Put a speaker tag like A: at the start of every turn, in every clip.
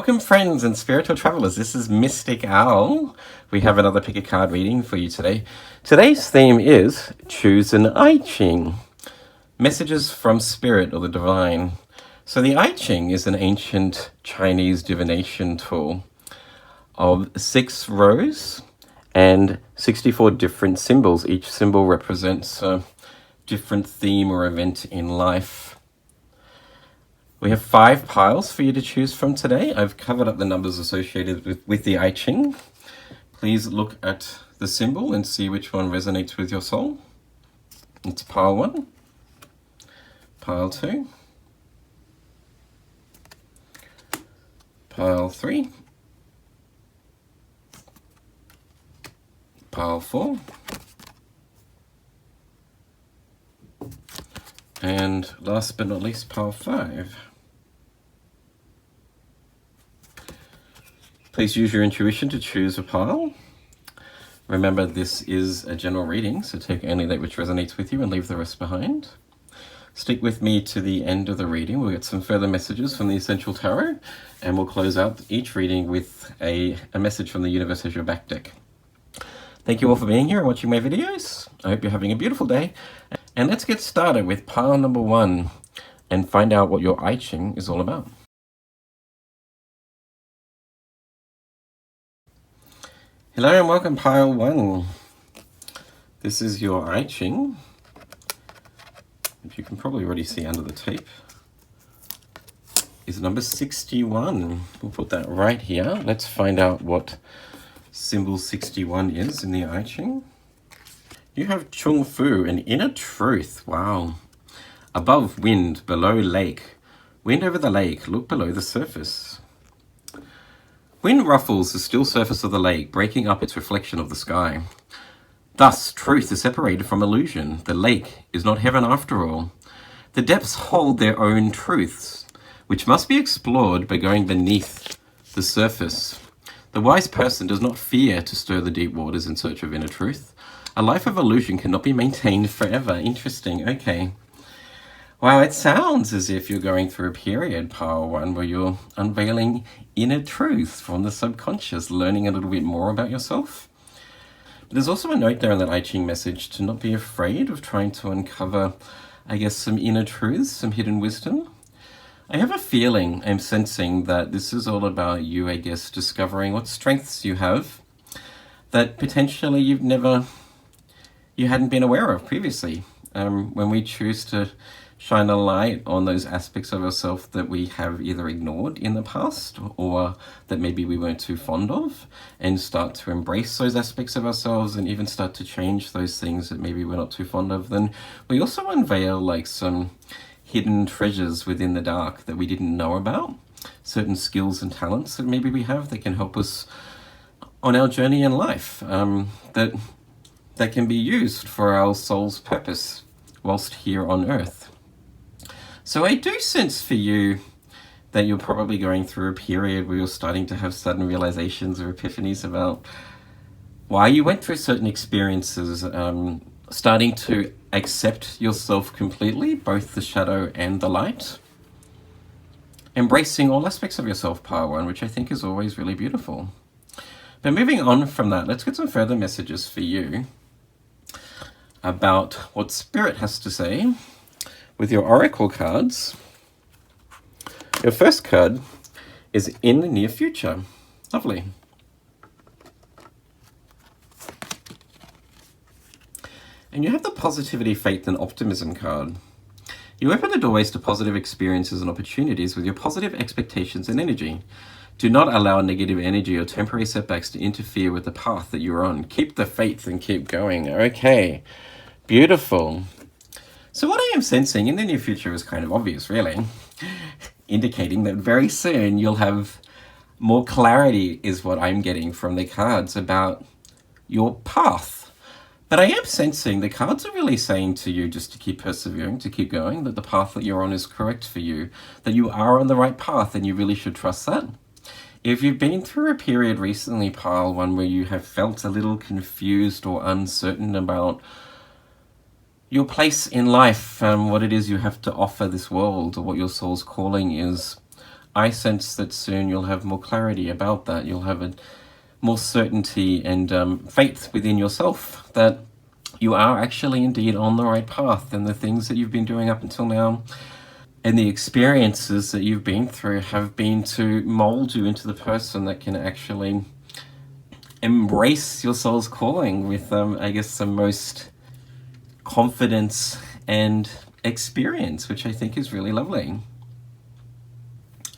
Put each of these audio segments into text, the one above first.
A: Welcome friends and spiritual travelers, this is Mystic Owl. We have another pick a card reading for you today. Today's theme is Choose an I Ching, messages from spirit or the divine. So the I Ching is an ancient Chinese divination tool of 6 rows and 64 different symbols. Each symbol represents a different theme or event in life. We have 5 piles for you to choose from today. I've covered up the numbers associated with the I Ching. Please look at the symbol and see which one resonates with your soul. It's pile 1, pile 2, pile 3, pile 4, and last but not least, pile 5. Please use your intuition to choose a pile. Remember, this is a general reading, so take only that which resonates with you and leave the rest behind. Stick with me to the end of the reading. We'll get some further messages from the Essential Tarot, and we'll close out each reading with a message from the universe as your back deck. Thank you all for being here and watching my videos. I hope you're having a beautiful day. And let's get started with pile number 1 and find out what your I Ching is all about. Hello and welcome, pile 1. This is your I Ching. If you can probably already see under the tape, is number 61. We'll put that right here. Let's find out what symbol 61 is in the I Ching. You have Chung Fu, an inner truth. Wow. Above wind, below lake. Wind over the lake, look below the surface. Wind ruffles the still surface of the lake, breaking up its reflection of the sky. Thus, truth is separated from illusion. The lake is not heaven after all. The depths hold their own truths, which must be explored by going beneath the surface. The wise person does not fear to stir the deep waters in search of inner truth. A life of illusion cannot be maintained forever. Interesting. Okay. Wow, it sounds as if you're going through a period, pile 1, where you're unveiling inner truth from the subconscious, learning a little bit more about yourself. But there's also a note there in that I Ching message to not be afraid of trying to uncover, I guess, some inner truths, some hidden wisdom. I have a feeling, I'm sensing that this is all about you, I guess, discovering what strengths you have that potentially you hadn't been aware of previously. When we choose to shine a light on those aspects of ourselves that we have either ignored in the past or that maybe we weren't too fond of, and start to embrace those aspects of ourselves and even start to change those things that maybe we're not too fond of, then we also unveil like some hidden treasures within the dark that we didn't know about, certain skills and talents that maybe we have that can help us on our journey in life, that can be used for our soul's purpose whilst here on earth. So I do sense for you that you're probably going through a period where you're starting to have sudden realizations or epiphanies about why you went through certain experiences, starting to accept yourself completely, both the shadow and the light. Embracing all aspects of yourself, pile 1, which I think is always really beautiful. But moving on from that, let's get some further messages for you about what Spirit has to say with your oracle cards. Your first card is in the near future. Lovely. And you have the positivity, faith, and optimism card. You open the doorways to positive experiences and opportunities with your positive expectations and energy. Do not allow negative energy or temporary setbacks to interfere with the path that you're on. Keep the faith and keep going. Okay, beautiful. So what I am sensing in the near future is kind of obvious, really, indicating that very soon you'll have more clarity, is what I'm getting from the cards, about your path. But I am sensing the cards are really saying to you just to keep persevering, to keep going, that the path that you're on is correct for you, that you are on the right path, and you really should trust that. If you've been through a period recently, pile 1, where you have felt a little confused or uncertain about your place in life, what it is you have to offer this world, or what your soul's calling is, I sense that soon you'll have more clarity about that. You'll have more certainty and faith within yourself that you are actually indeed on the right path, and the things that you've been doing up until now and the experiences that you've been through have been to mold you into the person that can actually embrace your soul's calling with, I guess, the most confidence and experience, which I think is really lovely.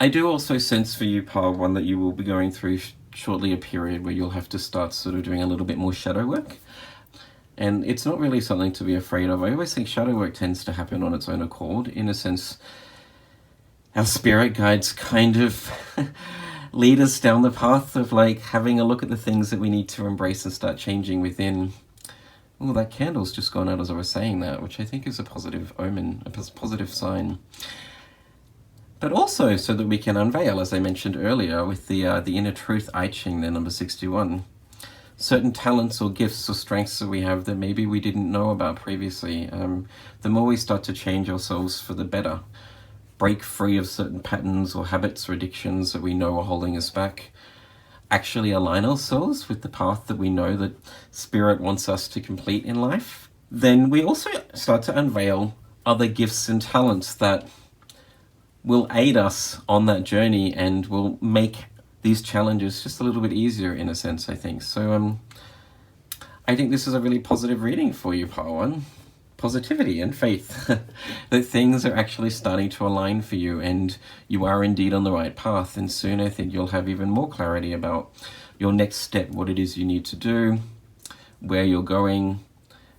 A: I do also sense for you, Pile 1, that you will be going through shortly a period where you'll have to start sort of doing a little bit more shadow work. And it's not really something to be afraid of. I always think shadow work tends to happen on its own accord. In a sense, our spirit guides kind of lead us down the path of like having a look at the things that we need to embrace and start changing within. Oh, that candle's just gone out as I was saying that, which I think is a positive omen, a positive sign. But also so that we can unveil, as I mentioned earlier, with the Inner Truth I Ching, there, number 61. Certain talents or gifts or strengths that we have that maybe we didn't know about previously. The more we start to change ourselves for the better, break free of certain patterns or habits or addictions that we know are holding us back, actually align ourselves with the path that we know that Spirit wants us to complete in life, then we also start to unveil other gifts and talents that will aid us on that journey and will make these challenges just a little bit easier in a sense, I think. So I think this is a really positive reading for you, Pile 1. Positivity and faith that things are actually starting to align for you and you are indeed on the right path. And soon I think you'll have even more clarity about your next step, what it is you need to do, where you're going,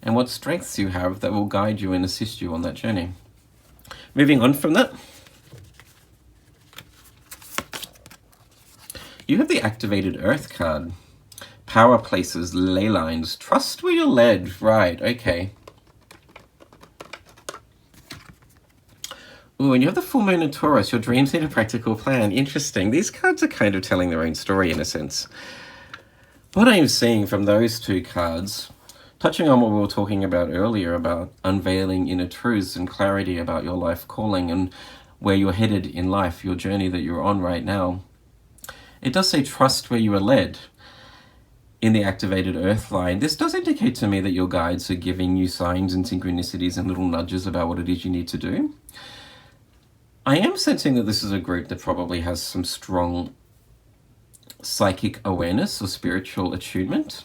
A: and what strengths you have that will guide you and assist you on that journey. Moving on from that, you have the Activated Earth card. Power places, ley lines, trust where you're led. Right, okay. Ooh, and you have the Full Moon in Taurus. Your dreams need a practical plan. Interesting. These cards are kind of telling their own story in a sense. What I am seeing from those two cards, touching on what we were talking about earlier about unveiling inner truths and clarity about your life calling and where you're headed in life, your journey that you're on right now, it does say trust where you are led in the Activated Earth line. This does indicate to me that your guides are giving you signs and synchronicities and little nudges about what it is you need to do. I am sensing that this is a group that probably has some strong psychic awareness or spiritual attunement.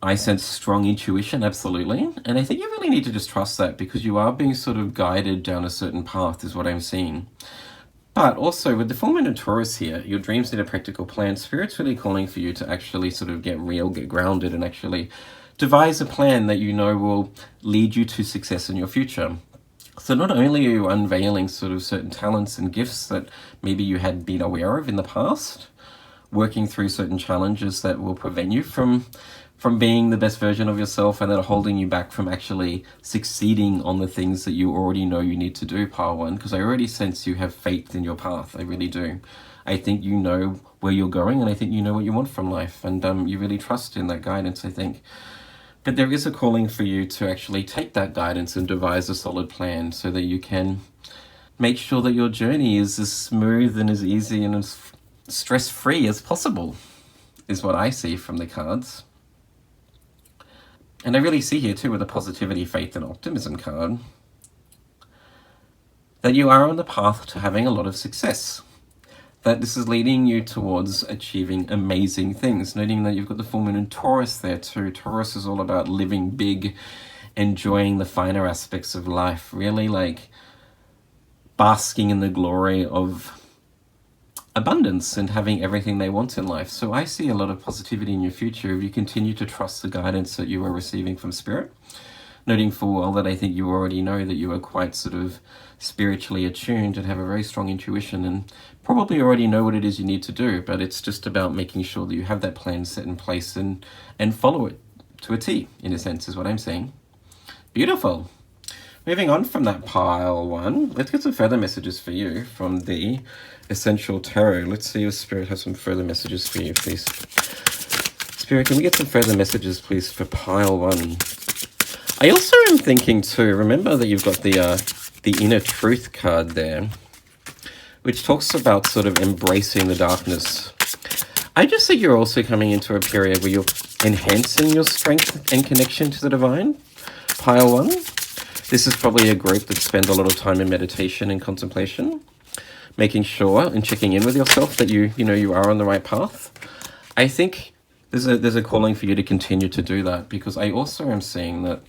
A: I sense strong intuition, absolutely. And I think you really need to just trust that because you are being sort of guided down a certain path is what I'm seeing. But also with the Full Moon in Taurus here, your dreams need a practical plan. Spirit's really calling for you to actually sort of get real, get grounded, and actually devise a plan that you know will lead you to success in your future. So not only are you unveiling sort of certain talents and gifts that maybe you had been aware of in the past, working through certain challenges that will prevent you from being the best version of yourself and that are holding you back from actually succeeding on the things that you already know you need to do, Pile 1, because I already sense you have faith in your path. I really do. I think you know where you're going and I think you know what you want from life, and you really trust in that guidance, I think. But there is a calling for you to actually take that guidance and devise a solid plan so that you can make sure that your journey is as smooth and as easy and as stress-free as possible, is what I see from the cards. And I really see here too with the Positivity, Faith and Optimism card that you are on the path to having a lot of success. That this is leading you towards achieving amazing things. Noting that you've got the Full Moon in Taurus there too. Taurus is all about living big, enjoying the finer aspects of life, really like basking in the glory of abundance and having everything they want in life. So I see a lot of positivity in your future if you continue to trust the guidance that you are receiving from Spirit. Noting full well that I think you already know that you are quite sort of spiritually attuned and have a very strong intuition and probably already know what it is you need to do, but it's just about making sure that you have that plan set in place and follow it to a T, in a sense, is what I'm saying. Beautiful. Moving on from that, Pile 1, let's get some further messages for you from the Essential Tarot. Let's see if Spirit has some further messages for you, please. Spirit, can we get some further messages, please, for Pile 1? I also am thinking too, remember that you've got the Inner Truth card there. which talks about sort of embracing the darkness. I just think you're also coming into a period where you're enhancing your strength and connection to the divine. Pile 1. This is probably a group that spends a lot of time in meditation and contemplation, making sure and checking in with yourself that you are on the right path. I think there's a calling for you to continue to do that, because I also am seeing that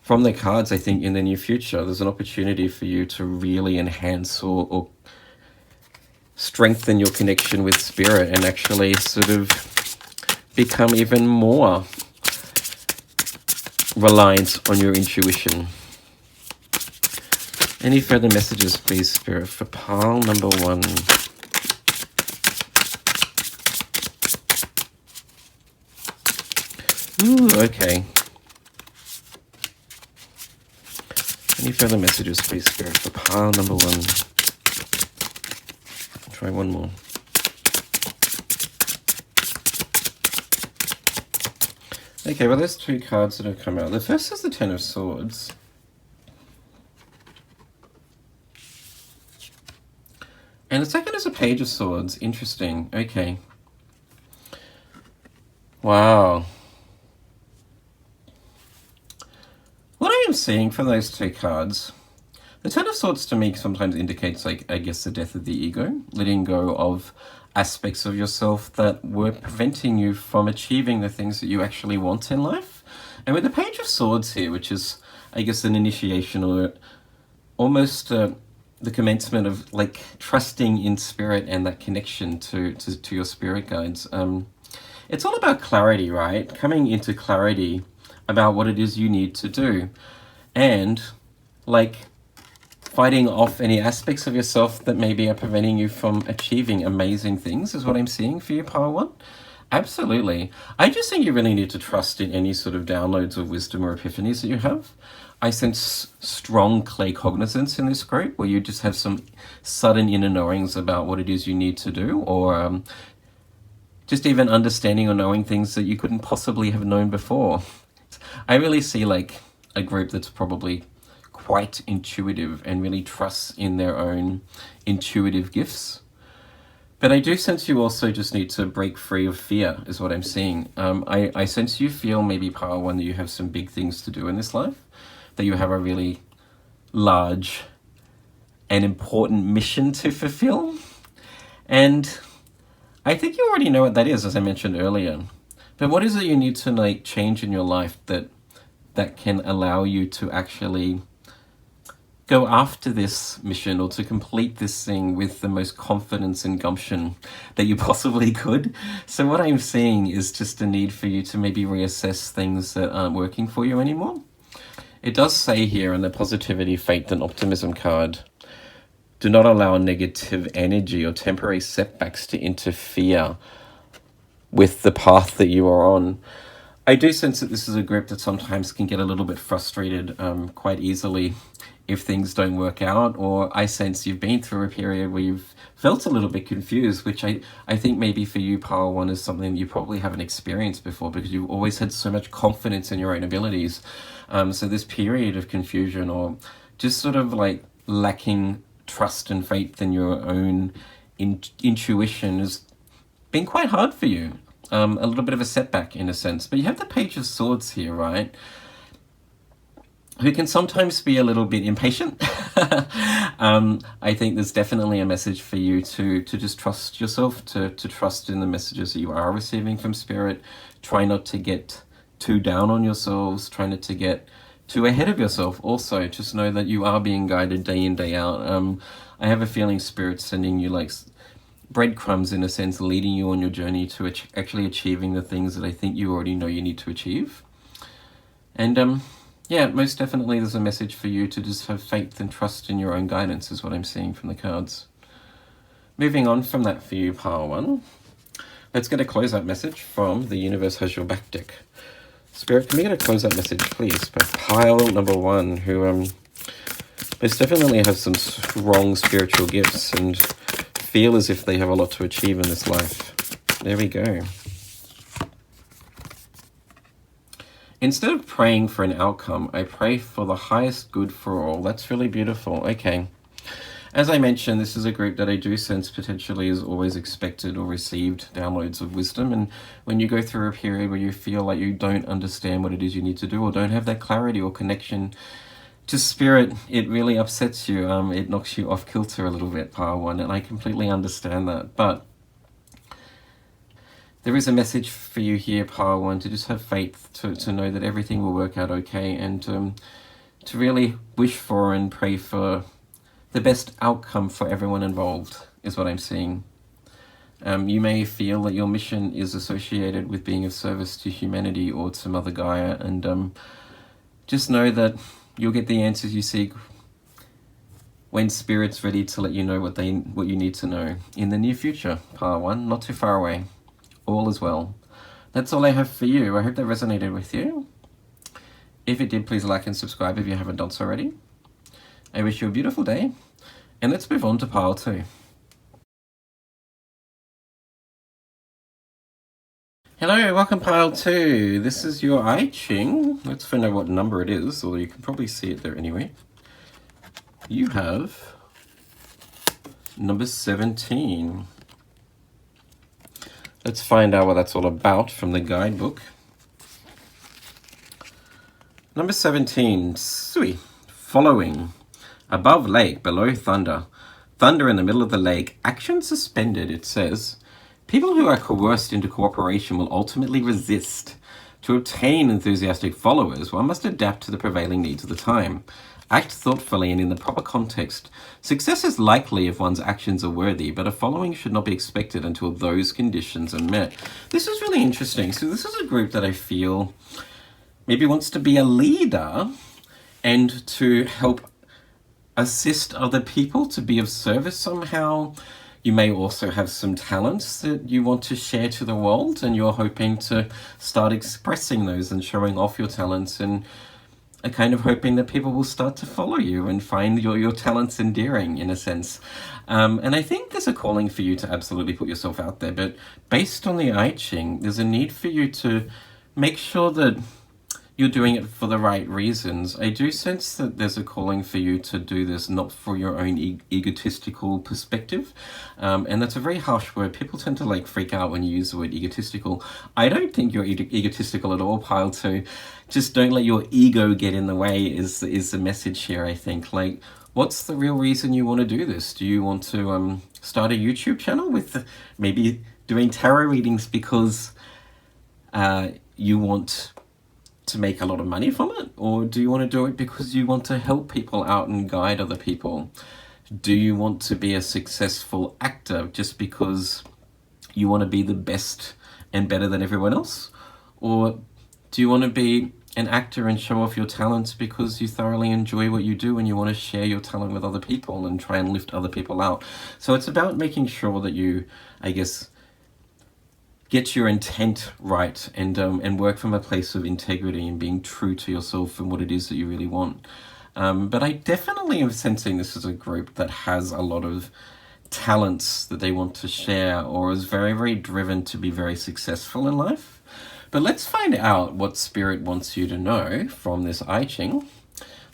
A: from the cards, I think in the near future, there's an opportunity for you to really enhance or strengthen your connection with spirit and actually sort of become even more reliant on your intuition. Any further messages, please, Spirit, for pile number 1? Ooh, okay. Any further messages, please, Spirit, for pile number 1? Try one more. Okay, well, there's 2 cards that have come out. The first is the Ten of Swords. And the second is a Page of Swords. Interesting. Okay. Wow. What I am seeing from those 2 cards, the Ten of Swords to me sometimes indicates, like, I guess, the death of the ego, letting go of aspects of yourself that were preventing you from achieving the things that you actually want in life. And with the Page of Swords here, which is, I guess, an initiation or almost the commencement of, like, trusting in spirit and that connection to your spirit guides. It's all about clarity, right? Coming into clarity about what it is you need to do, and, like, fighting off any aspects of yourself that maybe are preventing you from achieving amazing things is what I'm seeing for you, pile 1. Absolutely. I just think you really need to trust in any sort of downloads of wisdom or epiphanies that you have. I sense strong claircognizance in this group, where you just have some sudden inner knowings about what it is you need to do, or just even understanding or knowing things that you couldn't possibly have known before. I really see, like, a group that's probably quite intuitive and really trusts in their own intuitive gifts. But I do sense you also just need to break free of fear, is what I'm seeing. I sense you feel, maybe, pile 1, that you have some big things to do in this life, that you have a really large and important mission to fulfill. And I think you already know what that is, as I mentioned earlier. But what is it you need to, like, change in your life that can allow you to actually go after this mission, or to complete this thing with the most confidence and gumption that you possibly could? So what I'm seeing is just a need for you to maybe reassess things that aren't working for you anymore. It does say here in the Positivity, Faith and Optimism card, do not allow negative energy or temporary setbacks to interfere with the path that you are on. I do sense that this is a group that sometimes can get a little bit frustrated quite easily if things don't work out, or I sense you've been through a period where you've felt a little bit confused, which I think maybe for you, pile 1, is something you probably haven't experienced before, because you've always had so much confidence in your own abilities. So this period of confusion, or just sort of like lacking trust and faith in your own intuition, has been quite hard for you. A little bit of a setback in a sense. But you have the Page of Swords here, right? Who can sometimes be a little bit impatient. I think there's definitely a message for you to just trust yourself, to trust in the messages that you are receiving from Spirit. Try not to get too down on yourselves. Try not to get too ahead of yourself. Also, just know that you are being guided day in, day out. I have a feeling Spirit's sending you, like, breadcrumbs, in a sense, leading you on your journey to actually achieving the things that I think you already know you need to achieve. And yeah, most definitely there's a message for you to just have faith and trust in your own guidance, is what I'm seeing from the cards. Moving on from that for you, pile 1, let's get a closeout message from the Universe Has Your Back deck. Spirit, can we get a closeout message, please, for pile number 1, who most definitely have some strong spiritual gifts and feel as if they have a lot to achieve in this life. There we go. Instead of praying for an outcome, I pray for the highest good for all. That's really beautiful. Okay. As I mentioned, this is a group that I do sense potentially is always expected or received downloads of wisdom. And when you go through a period where you feel like you don't understand what it is you need to do or don't have that clarity or connection to spirit, it really upsets you. It knocks you off kilter a little bit, pile one, and I completely understand that. But there is a message for you here, pile one, to just have faith, to know that everything will work out okay, and to really wish for and pray for the best outcome for everyone involved, is what I'm seeing. You may feel that your mission is associated with being of service to humanity or to Mother Gaia, and just know that you'll get the answers you seek when Spirit's ready to let you know what you need to know in the near future, pile one, not too far away. All is well. That's all I have for you. I hope that resonated with you. If it did, please like and subscribe if you haven't done so already. I wish you a beautiful day, and let's move on to pile two. Hello, welcome pile two. This is your I Ching. Let's find out what number it is, or you can probably see it there anyway. You have number 17. Let's find out what that's all about from the guidebook. Number 17, Sui, following. Above lake, below thunder. Thunder in the middle of the lake. Action suspended, it says. People who are coerced into cooperation will ultimately resist. To obtain enthusiastic followers, one must adapt to the prevailing needs of the time. Act thoughtfully and in the proper context. Success is likely if one's actions are worthy, but a following should not be expected until those conditions are met. This is really interesting. So this is a group that I feel maybe wants to be a leader and to help assist other people, to be of service somehow. You may also have some talents that you want to share to the world, and you're hoping to start expressing those and showing off your talents, and are kind of hoping that people will start to follow you and find your talents endearing, in a sense. And I think there's a calling for you to absolutely put yourself out there, but based on the I Ching, there's a need for you to make sure that you're doing it for the right reasons. I do sense that there's a calling for you to do this not for your own egotistical perspective. And that's a very harsh word. People tend to freak out when you use the word egotistical. I don't think you're egotistical at all, pile two. Just don't let your ego get in the way is the message here, I think. What's the real reason you want to do this? Do you want to start a YouTube channel with maybe doing tarot readings because you want to make a lot of money from it? Or do you want to do it because you want to help people out and guide other people? Do you want to be a successful actor just because you want to be the best and better than everyone else? Or do you want to be an actor and show off your talents because you thoroughly enjoy what you do and you want to share your talent with other people and try and lift other people out? So it's about making sure that you, I guess, get your intent right and work from a place of integrity and being true to yourself and what it is that you really want. But I definitely am sensing this is a group that has a lot of talents that they want to share, or is very, very driven to be very successful in life. But let's find out what Spirit wants you to know from this I Ching.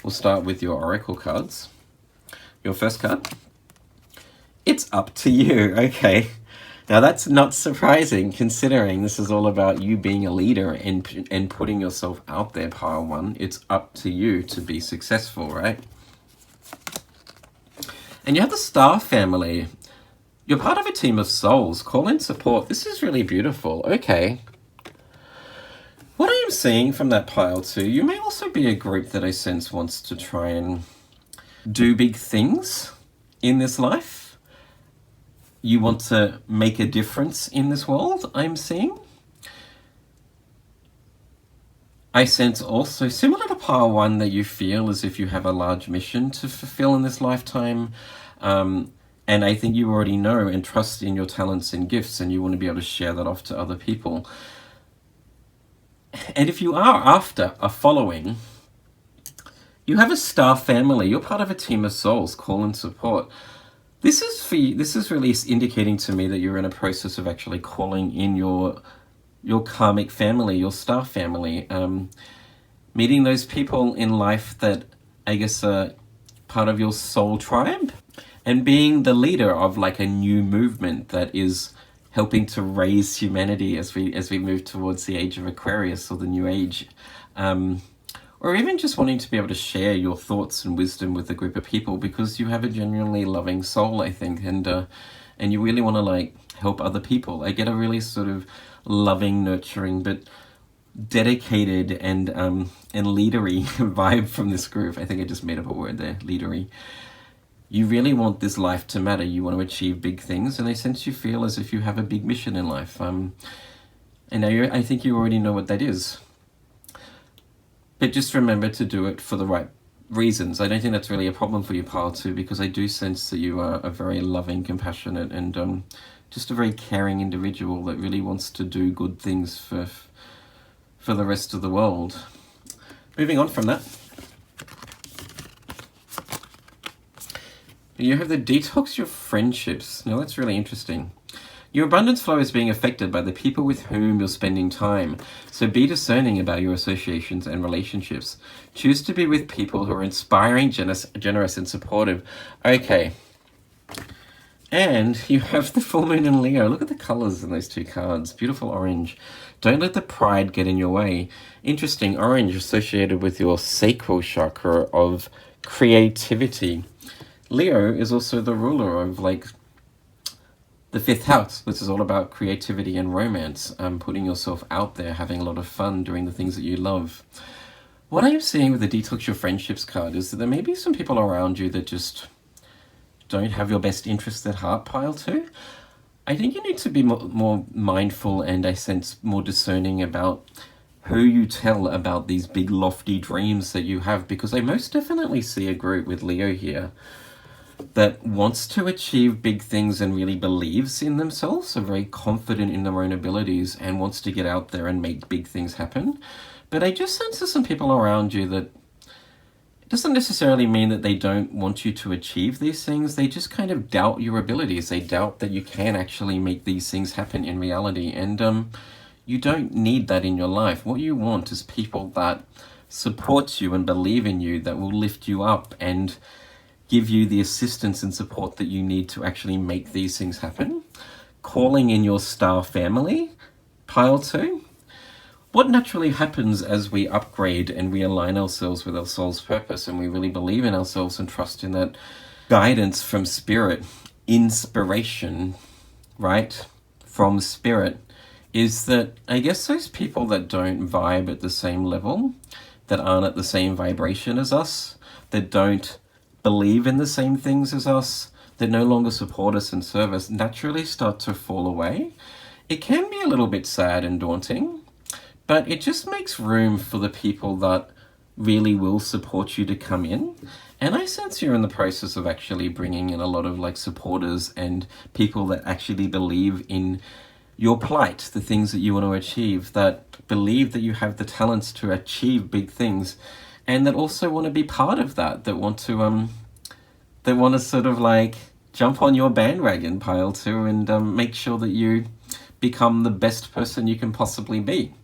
A: We'll start with your oracle cards. Your first card. It's up to you. Okay. Now that's not surprising, considering this is all about you being a leader and putting yourself out there, pile one. It's up to you to be successful, right? And you have the Star family. You're part of a team of souls. Call in support. This is really beautiful. Okay. What I am seeing from that pile two, you may also be a group that I sense wants to try and do big things in this life. You want to make a difference in this world, I'm seeing. I sense also, similar to pile one, that you feel as if you have a large mission to fulfill in this lifetime. And I think you already know and trust in your talents and gifts, and you want to be able to share that off to other people. And if you are after a following, you have a Star family. You're part of a team of souls. Call and support. This is really indicating to me that you're in a process of actually calling in your karmic family, your Star family, meeting those people in life that I guess are part of your soul tribe. and being the leader of like a new movement that is helping to raise humanity as we move towards the age of Aquarius or the new age, or even just wanting to be able to share your thoughts and wisdom with a group of people because you have a genuinely loving soul, I think, and you really want to like help other people. I get a really sort of loving, nurturing, but dedicated and leadery vibe from this group. I think I just made up a word there, leadery. You really want this life to matter. You want to achieve big things, and I sense you feel as if you have a big mission in life. And I think you already know what that is. But just remember to do it for the right reasons. I don't think that's really a problem for you, Pile 2, because I do sense that you are a very loving, compassionate, and just a very caring individual that really wants to do good things for the rest of the world. Moving on from that, you have the detox your friendships. Now that's really interesting. Your abundance flow is being affected by the people with whom you're spending time. So be discerning about your associations and relationships. Choose to be with people who are inspiring, generous and supportive. Okay. And you have the full moon in Leo. Look at the colors in those two cards. Beautiful orange. Don't let the pride get in your way. Interesting, orange associated with your sacral chakra of creativity. Leo is also the ruler of like the 5th house, which is all about creativity and romance, putting yourself out there, having a lot of fun, doing the things that you love. What I'm seeing with the Detox Your Friendships card is that there may be some people around you that just don't have your best interests at heart, Pile 2. I think you need to be more mindful and, I sense, more discerning about who you tell about these big lofty dreams that you have, because I most definitely see a group with Leo here that wants to achieve big things and really believes in themselves, are very confident in their own abilities and wants to get out there and make big things happen. But I just sense there's some people around you that it doesn't necessarily mean that they don't want you to achieve these things. They just kind of doubt your abilities. They doubt that you can actually make these things happen in reality. And you don't need that in your life. What you want is people that support you and believe in you, that will lift you up and give you the assistance and support that you need to actually make these things happen. Calling in your star family, Pile 2. What naturally happens as we upgrade and we align ourselves with our soul's purpose and we really believe in ourselves and trust in that guidance from spirit, inspiration, right, from spirit, is that I guess those people that don't vibe at the same level, that aren't at the same vibration as us, that don't believe in the same things as us, that no longer support us and serve us, naturally start to fall away. It can be a little bit sad and daunting, but it just makes room for the people that really will support you to come in. And I sense you're in the process of actually bringing in a lot of like supporters and people that actually believe in your plight, the things that you want to achieve, that believe that you have the talents to achieve big things, and that also want to be part of that, that want to sort of like jump on your bandwagon, Pile 2, and make sure that you become the best person you can possibly be.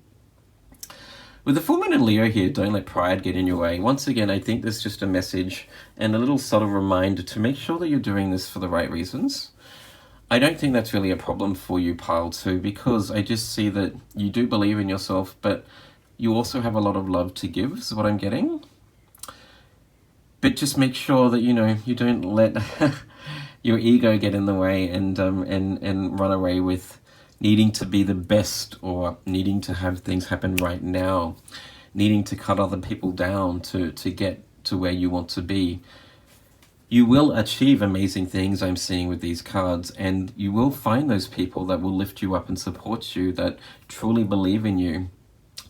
A: With the full moon in Leo here, don't let pride get in your way. Once again, I think there's just a message and a little subtle reminder to make sure that you're doing this for the right reasons. I don't think that's really a problem for you, Pile 2, because I just see that you do believe in yourself, but you also have a lot of love to give, is what I'm getting. But just make sure that, you don't let your ego get in the way and run away with needing to be the best or needing to have things happen right now, needing to cut other people down to get to where you want to be. You will achieve amazing things, I'm seeing with these cards, and you will find those people that will lift you up and support you, that truly believe in you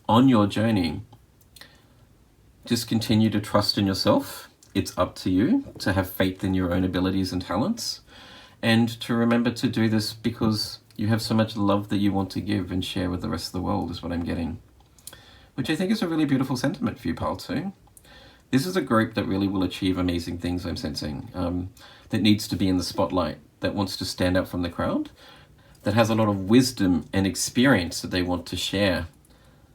A: on your journey. Just continue to trust in yourself. It's up to you to have faith in your own abilities and talents, and to remember to do this because you have so much love that you want to give and share with the rest of the world, is what I'm getting. Which I think is a really beautiful sentiment for you, Pile 2. This is a group that really will achieve amazing things, I'm sensing, that needs to be in the spotlight, that wants to stand out from the crowd, that has a lot of wisdom and experience that they want to share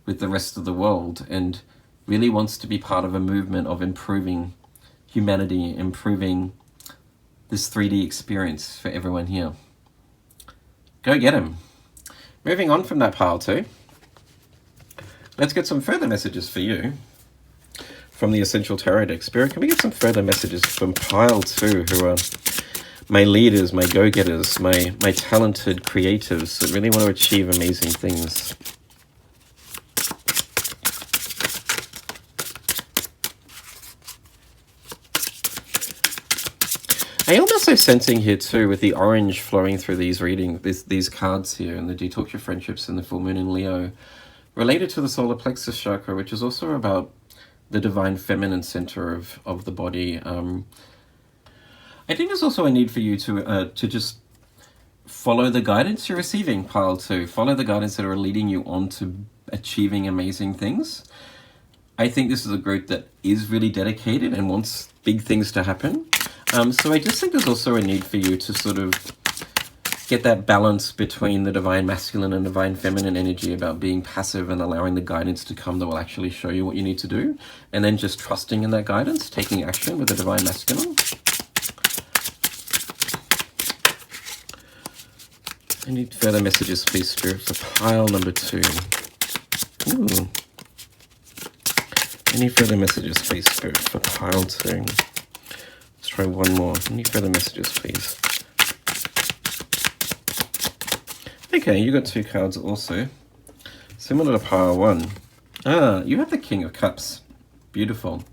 A: with the rest of the world, and really wants to be part of a movement of improving humanity, improving this 3D experience for everyone here. Go get them. Moving on from that pile 2, let's get some further messages for you from the Essential Tarot deck. Spirit, can we get some further messages from pile 2, who are my leaders, my go-getters, my talented creatives that really want to achieve amazing things? I am also sensing here too, with the orange flowing through these these cards here, and the Detox Your Friendships and the Full Moon in Leo, related to the solar plexus chakra, which is also about the divine feminine center of the body. I think there's also a need for you to just follow the guidance you're receiving, pile 2. Follow the guidance that are leading you on to achieving amazing things. I think this is a group that is really dedicated and wants big things to happen. So I just think there's also a need for you to sort of get that balance between the divine masculine and divine feminine energy, about being passive and allowing the guidance to come that will actually show you what you need to do, and then just trusting in that guidance, taking action with the divine masculine. I need further messages, please, Spirit, for pile number 2. Ooh. Any further messages, please, Spirit, for pile 2? Let's try one more. Any further messages, please? Okay, you got 2 cards also. Similar to pile 1. You have the King of Cups. Beautiful.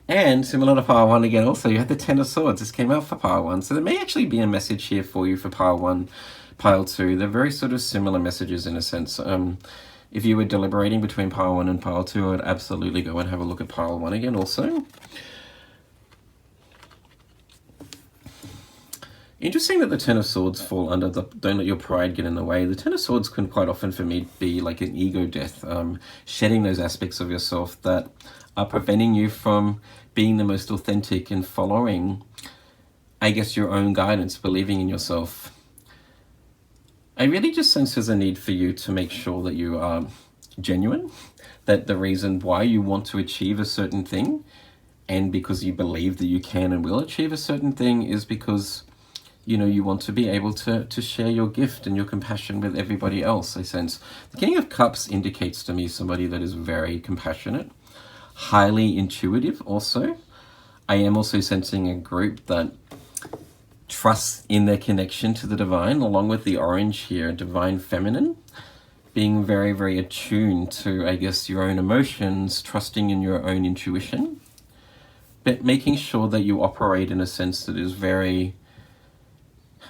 A: And similar to pile 1 again also, you had the Ten of Swords. This came out for pile 1. So there may actually be a message here for you for pile 1, pile 2. They're very sort of similar messages in a sense. If you were deliberating between pile 1 and pile 2, I would absolutely go and have a look at pile 1 again also. Interesting that the Ten of Swords fall under the don't let your pride get in the way. The Ten of Swords can quite often for me be like an ego death, shedding those aspects of yourself that are preventing you from being the most authentic and following, I guess, your own guidance, believing in yourself. I really just sense there's a need for you to make sure that you are genuine, that the reason why you want to achieve a certain thing, and because you believe that you can and will achieve a certain thing, is because you want to be able to share your gift and your compassion with everybody else, I sense. The King of Cups indicates to me somebody that is very compassionate, highly intuitive also. I am also sensing a group that trusts in their connection to the divine, along with the orange here, divine feminine, being very, very attuned to, I guess, your own emotions, trusting in your own intuition, but making sure that you operate in a sense that is very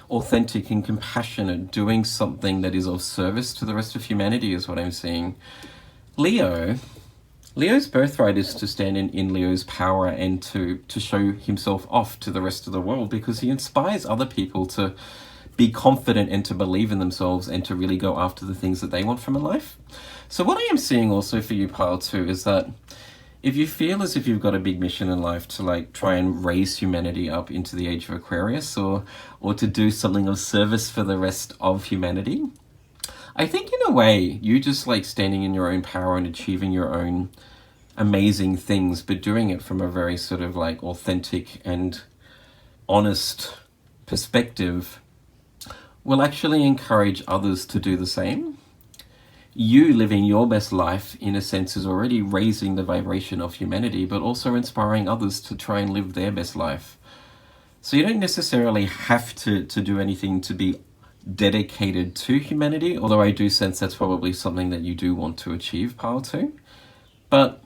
A: authentic and compassionate, doing something that is of service to the rest of humanity is what I'm seeing. Leo's birthright is to stand in Leo's power and to show himself off to the rest of the world, because he inspires other people to be confident and to believe in themselves and to really go after the things that they want from a life. So what I am seeing also for you, pile 2, is that if you feel as if you've got a big mission in life to like try and raise humanity up into the age of Aquarius, or to do something of service for the rest of humanity, I think in a way you just like standing in your own power and achieving your own amazing things, but doing it from a very sort of like authentic and honest perspective will actually encourage others to do the same. You living your best life, in a sense, is already raising the vibration of humanity, but also inspiring others to try and live their best life. So you don't necessarily have to do anything to be dedicated to humanity, although I do sense that's probably something that you do want to achieve, pile 2. But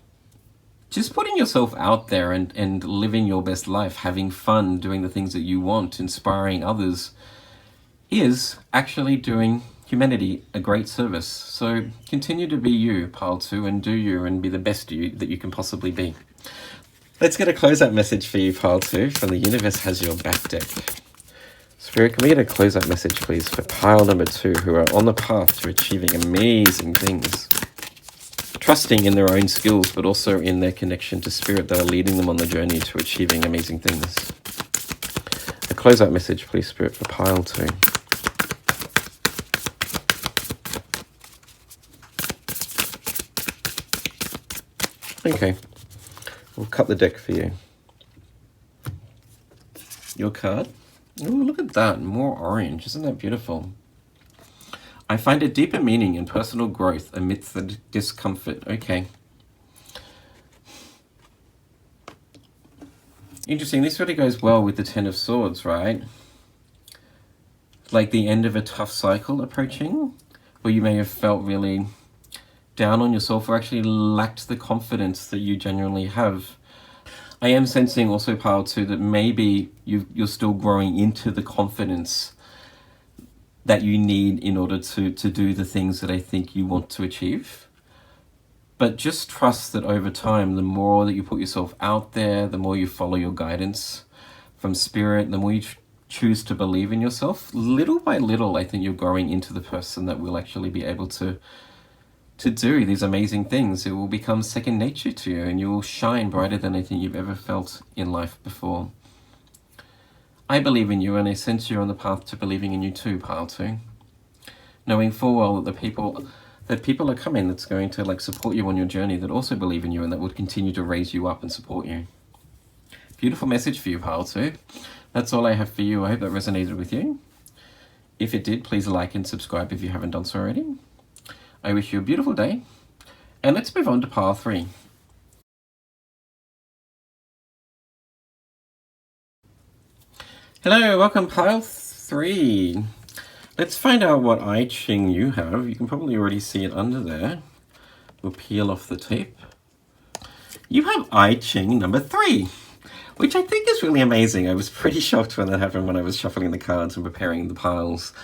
A: just putting yourself out there and living your best life, having fun, doing the things that you want, inspiring others, is actually doing humanity a great service. So continue to be you, pile 2, and do you, and be the best you that you can possibly be. Let's get a closeout message for you, pile 2, from the Universe Has Your Back deck. Spirit, can we get a closeout message, please, for pile number 2, who are on the path to achieving amazing things, trusting in their own skills, but also in their connection to Spirit that are leading them on the journey to achieving amazing things. A closeout message, please, Spirit, for pile 2. Okay, we'll cut the deck for you. your card. Oh, look at that, more orange. Isn't that beautiful? I find a deeper meaning in personal growth amidst the discomfort. Okay. Interesting. This really goes well with the Ten of Swords, right? Like the end of a tough cycle approaching, where you may have felt really down on yourself or actually lacked the confidence that you genuinely have. I am sensing also, Pile, too, that maybe you're still growing into the confidence that you need in order to do the things that I think you want to achieve. But just trust that over time, the more that you put yourself out there, the more you follow your guidance from spirit, the more you choose to believe in yourself, little by little, I think you're growing into the person that will actually be able to do these amazing things. It will become second nature to you, and you will shine brighter than I think you've ever felt in life before. I believe in you, and I sense you're on the path to believing in you too, Pile 2. Knowing full well that people are coming that's going to support you on your journey, that also believe in you and that would continue to raise you up and support you. Beautiful message for you, Pile 2. That's all I have for you. I hope that resonated with you. If it did, please like and subscribe if you haven't done so already. I wish you a beautiful day, and let's move on to Pile 3. Hello, welcome Pile 3. Let's find out what I Ching you have. You can probably already see it under there. We'll peel off the tape. You have I Ching number 3, which I think is really amazing. I was pretty shocked when that happened when I was shuffling the cards and preparing the piles.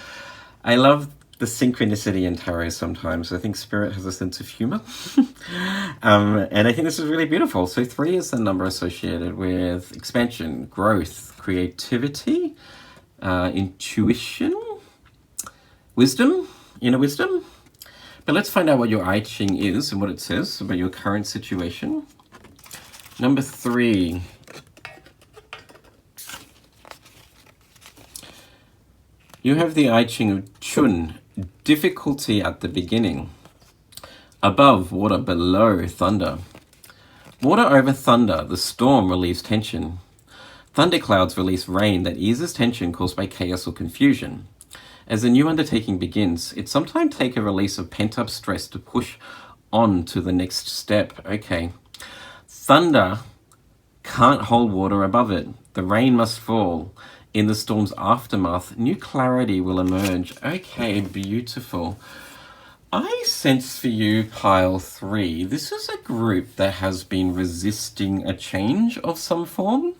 A: I love the synchronicity in tarot sometimes. I think spirit has a sense of humor. And I think this is really beautiful. So 3 is the number associated with expansion, growth, creativity, intuition, wisdom, inner wisdom. But let's find out what your I Ching is and what it says about your current situation. Number 3. You have the I Ching of Chun, difficulty at the beginning. Above, water, below, thunder. Water over thunder, the storm relieves tension. Thunderclouds release rain that eases tension caused by chaos or confusion. As a new undertaking begins, it sometimes takes a release of pent-up stress to push on to the next step. Okay. Thunder can't hold water above it. The rain must fall. In the storm's aftermath, new clarity will emerge. Okay, beautiful. I sense for you, Pile 3, this is a group that has been resisting a change of some form.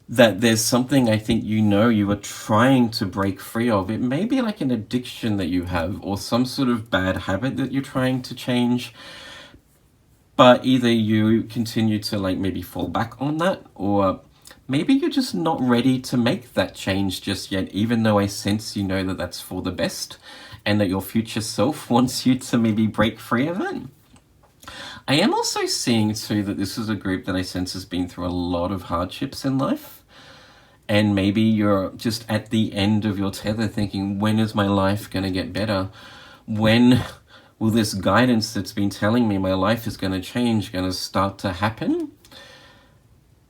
A: That there's something I think you are trying to break free of. It may be like an addiction that you have or some sort of bad habit that you're trying to change. But either you continue to maybe fall back on that, or maybe you're just not ready to make that change just yet, even though I sense you know that that's for the best and that your future self wants you to maybe break free of it. I am also seeing too that this is a group that I sense has been through a lot of hardships in life. And maybe you're just at the end of your tether thinking, when is my life going to get better? When will this guidance that's been telling me my life is going to change going to start to happen?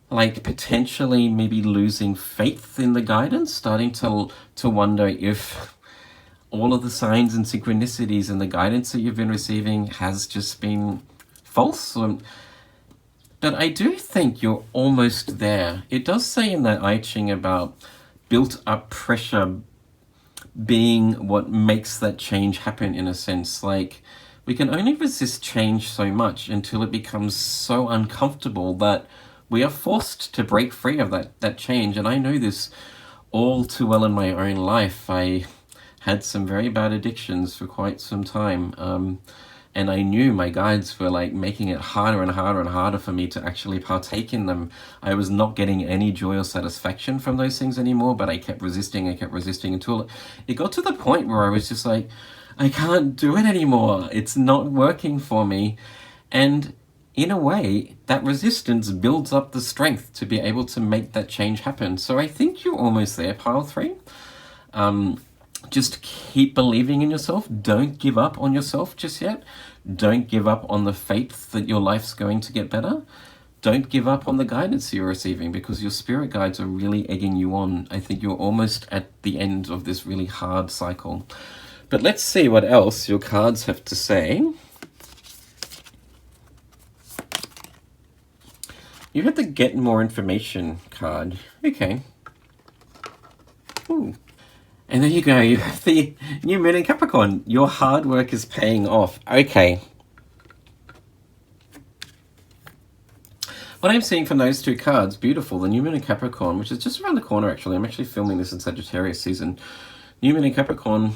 A: Potentially maybe losing faith in the guidance, starting to wonder if all of the signs and synchronicities and the guidance that you've been receiving has just been false. But I do think you're almost there. It does say in that I Ching about built up pressure being what makes that change happen, in a sense. We can only resist change so much until it becomes so uncomfortable that we are forced to break free of that change. And I know this all too well in my own life. I had some very bad addictions for quite some time. And I knew my guides were making it harder and harder and harder for me to actually partake in them. I was not getting any joy or satisfaction from those things anymore, but I kept resisting until it got to the point where I was just I can't do it anymore. It's not working for me. And in a way, that resistance builds up the strength to be able to make that change happen. So I think you're almost there, Pile 3. Just keep believing in yourself. Don't give up on yourself just yet. Don't give up on the faith that your life's going to get better. don't give up on the guidance you're receiving, because your spirit guides are really egging you on. I think you're almost at the end of this really hard cycle. But let's see what else your cards have to say. You had the Get More Information card. Okay. Ooh. And there you go. You have the new moon in Capricorn. Your hard work is paying off. Okay. What I'm seeing from those two cards, beautiful. The new moon in Capricorn, which is just around the corner, actually. I'm actually filming this in Sagittarius season. New moon in Capricorn.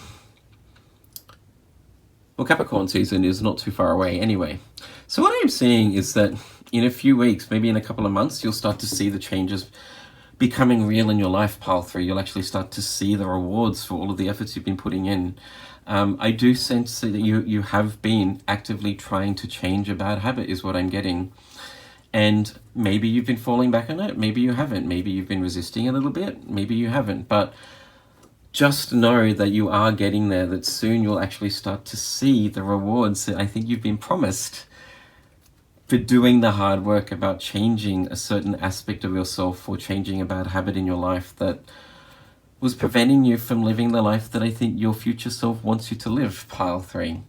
A: Well, Capricorn season is not too far away anyway. So what I'm seeing is that in a few weeks, maybe in a couple of months, you'll start to see the changes becoming real in your life, pile 3. You'll actually start to see the rewards for all of the efforts you've been putting in. I do sense that you have been actively trying to change a bad habit, is what I'm getting. And maybe you've been falling back on it, maybe you haven't. Maybe you've been resisting a little bit, maybe you haven't. But just know that you are getting there, that soon you'll actually start to see the rewards that I think you've been promised for doing the hard work about changing a certain aspect of yourself, or changing a bad habit in your life that was preventing you from living the life that I think your future self wants you to live, pile 3.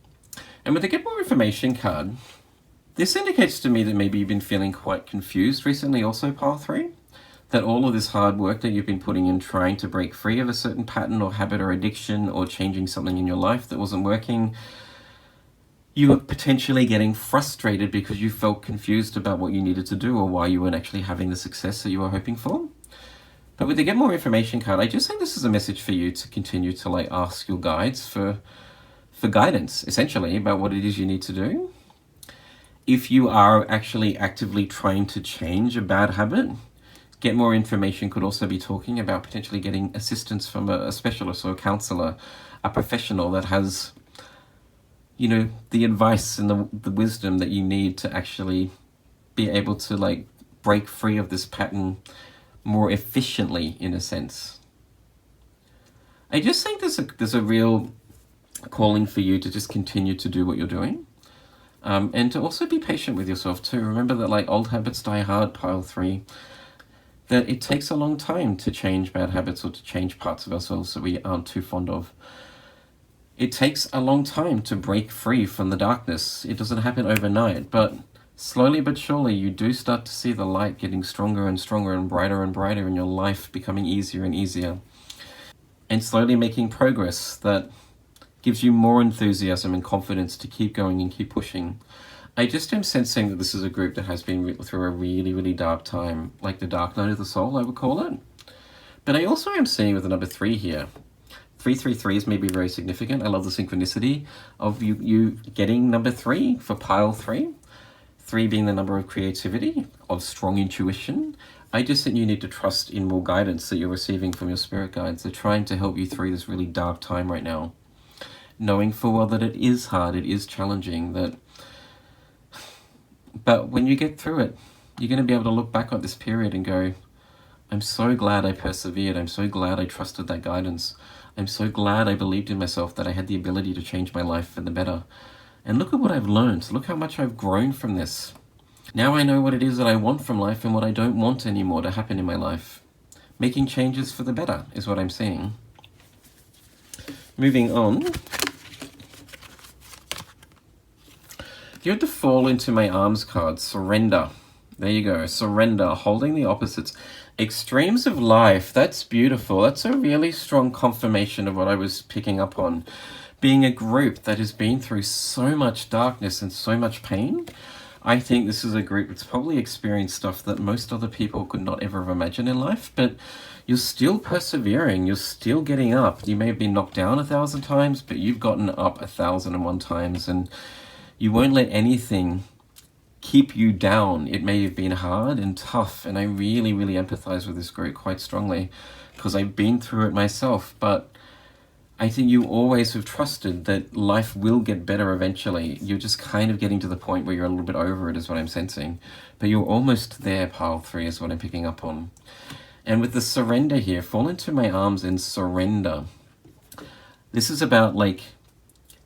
A: And with the Get More Information card, this indicates to me that maybe you've been feeling quite confused recently also, pile 3. That all of this hard work that you've been putting in trying to break free of a certain pattern or habit or addiction, or changing something in your life that wasn't working, you were potentially getting frustrated because you felt confused about what you needed to do, or why you weren't actually having the success that you were hoping for. But with the Get More Information card, I just think this is a message for you to continue to ask your guides for guidance, essentially, about what it is you need to do. If you are actually actively trying to change a bad habit, Get More Information could also be talking about potentially getting assistance from a specialist or a counselor, a professional that has, the advice and the wisdom that you need to actually be able to break free of this pattern more efficiently, in a sense. I just think there's a real calling for you to just continue to do what you're doing. And to also be patient with yourself too. Remember that old habits die hard, pile 3. That it takes a long time to change bad habits, or to change parts of ourselves that we aren't too fond of. It takes a long time to break free from the darkness. It doesn't happen overnight, but slowly but surely you do start to see the light getting stronger and stronger and brighter in your life, becoming easier and easier. And slowly making progress that gives you more enthusiasm and confidence to keep going and keep pushing. I just am sensing that this is a group that has been through a really, really dark time, like the dark night of the soul, I would call it. But I also am seeing with the number 3 here, 333s may be very significant. I love the synchronicity of you getting number 3 for pile 3. 3 being the number of creativity, of strong intuition. I just think you need to trust in more guidance that you're receiving from your spirit guides. They're trying to help you through this really dark time right now. Knowing full well that it is hard, it is challenging, but when you get through it, you're going to be able to look back at this period and go, I'm so glad I persevered. I'm so glad I trusted that guidance. I'm so glad I believed in myself, that I had the ability to change my life for the better. And look at what I've learned. Look how much I've grown from this. Now I know what it is that I want from life and what I don't want anymore to happen in my life. Making changes for the better is what I'm seeing. Moving on. You had to fall into my arms card, surrender. There you go, surrender, holding the opposites. Extremes of life, that's beautiful. That's a really strong confirmation of what I was picking up on. Being a group that has been through so much darkness and so much pain, I think this is a group that's probably experienced stuff that most other people could not ever have imagined in life, but you're still persevering, you're still getting up. You may have been knocked down 1,000 times, but you've gotten up 1,001 times, and you won't let anything keep you down. It may have been hard and tough, and I really, really empathize with this group quite strongly because I've been through it myself, but I think you always have trusted that life will get better eventually. You're just kind of getting to the point where you're a little bit over it, is what I'm sensing. But you're almost there, pile 3, is what I'm picking up on. And with the surrender here, fall into my arms and surrender. This is about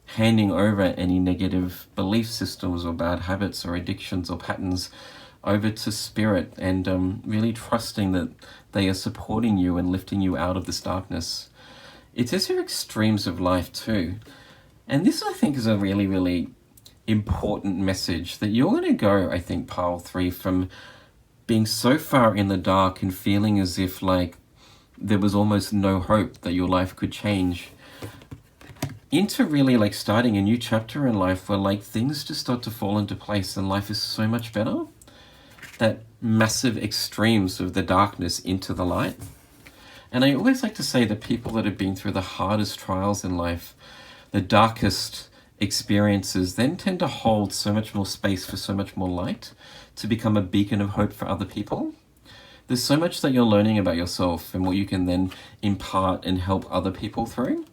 A: handing over any negative belief systems or bad habits or addictions or patterns over to spirit and really trusting that they are supporting you and lifting you out of this darkness. It says here extremes of life too. And this, I think, is a really, really important message that you're going to go, I think, pile 3, from being so far in the dark and feeling as if like there was almost no hope that your life could change, into really like starting a new chapter in life where like things just start to fall into place and life is so much better. That massive extremes of the darkness into the light. And I always like to say that people that have been through the hardest trials in life, the darkest experiences, then tend to hold so much more space for so much more light, to become a beacon of hope for other people. There's so much that you're learning about yourself and what you can then impart and help other people through,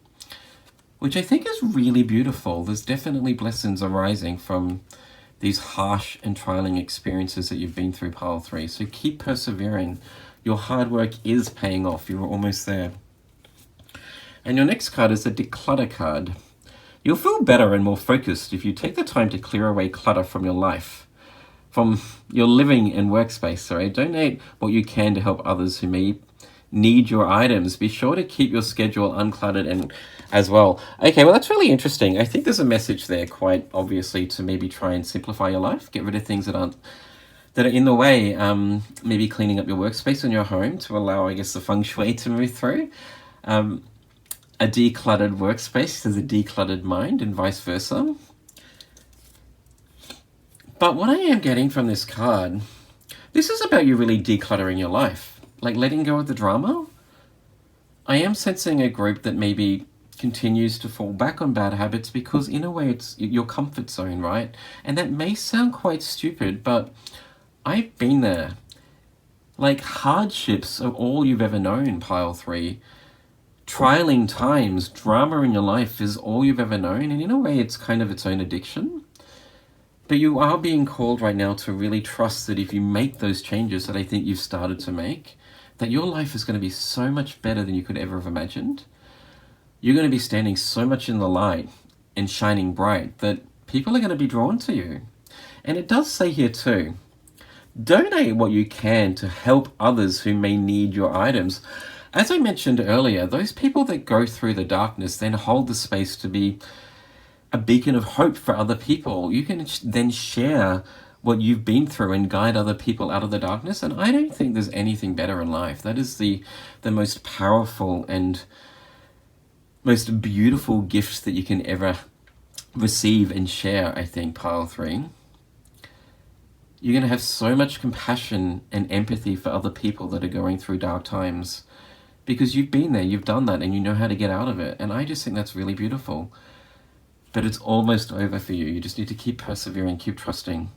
A: which I think is really beautiful. There's definitely blessings arising from these harsh and trialing experiences that you've been through, pile 3. So keep persevering. Your hard work is paying off. You're almost there. And your next card is the declutter card. You'll feel better and more focused if you take the time to clear away clutter from your life, from your living and workspace. Sorry, donate what you can to help others who may need your items. Be sure to keep your schedule uncluttered and as well. Okay, well, that's really interesting. I think there's a message there, quite obviously, to maybe try and simplify your life, get rid of things that are in the way. Maybe cleaning up your workspace in your home to allow, I guess, the feng shui to move through. A decluttered workspace is a decluttered mind, and vice versa. But what I am getting from this card, this is about you really decluttering your life, like letting go of the drama. I am sensing a group that maybe continues to fall back on bad habits because in a way it's your comfort zone, right? And that may sound quite stupid, but I've been there. Like, hardships are all you've ever known, pile 3. Trialing times, drama in your life is all you've ever known, and in a way it's kind of its own addiction. But you are being called right now to really trust that if you make those changes that I think you've started to make, that your life is going to be so much better than you could ever have imagined. You're going to be standing so much in the light and shining bright that people are going to be drawn to you. And it does say here too, donate what you can to help others who may need your items. As I mentioned earlier, those people that go through the darkness then hold the space to be a beacon of hope for other people. You can then share what you've been through and guide other people out of the darkness. And I don't think there's anything better in life. That is the most powerful and most beautiful gift that you can ever receive and share, I think, pile 3. You're going to have so much compassion and empathy for other people that are going through dark times because you've been there, you've done that, and you know how to get out of it. And I just think that's really beautiful. But it's almost over for you. You just need to keep persevering, keep trusting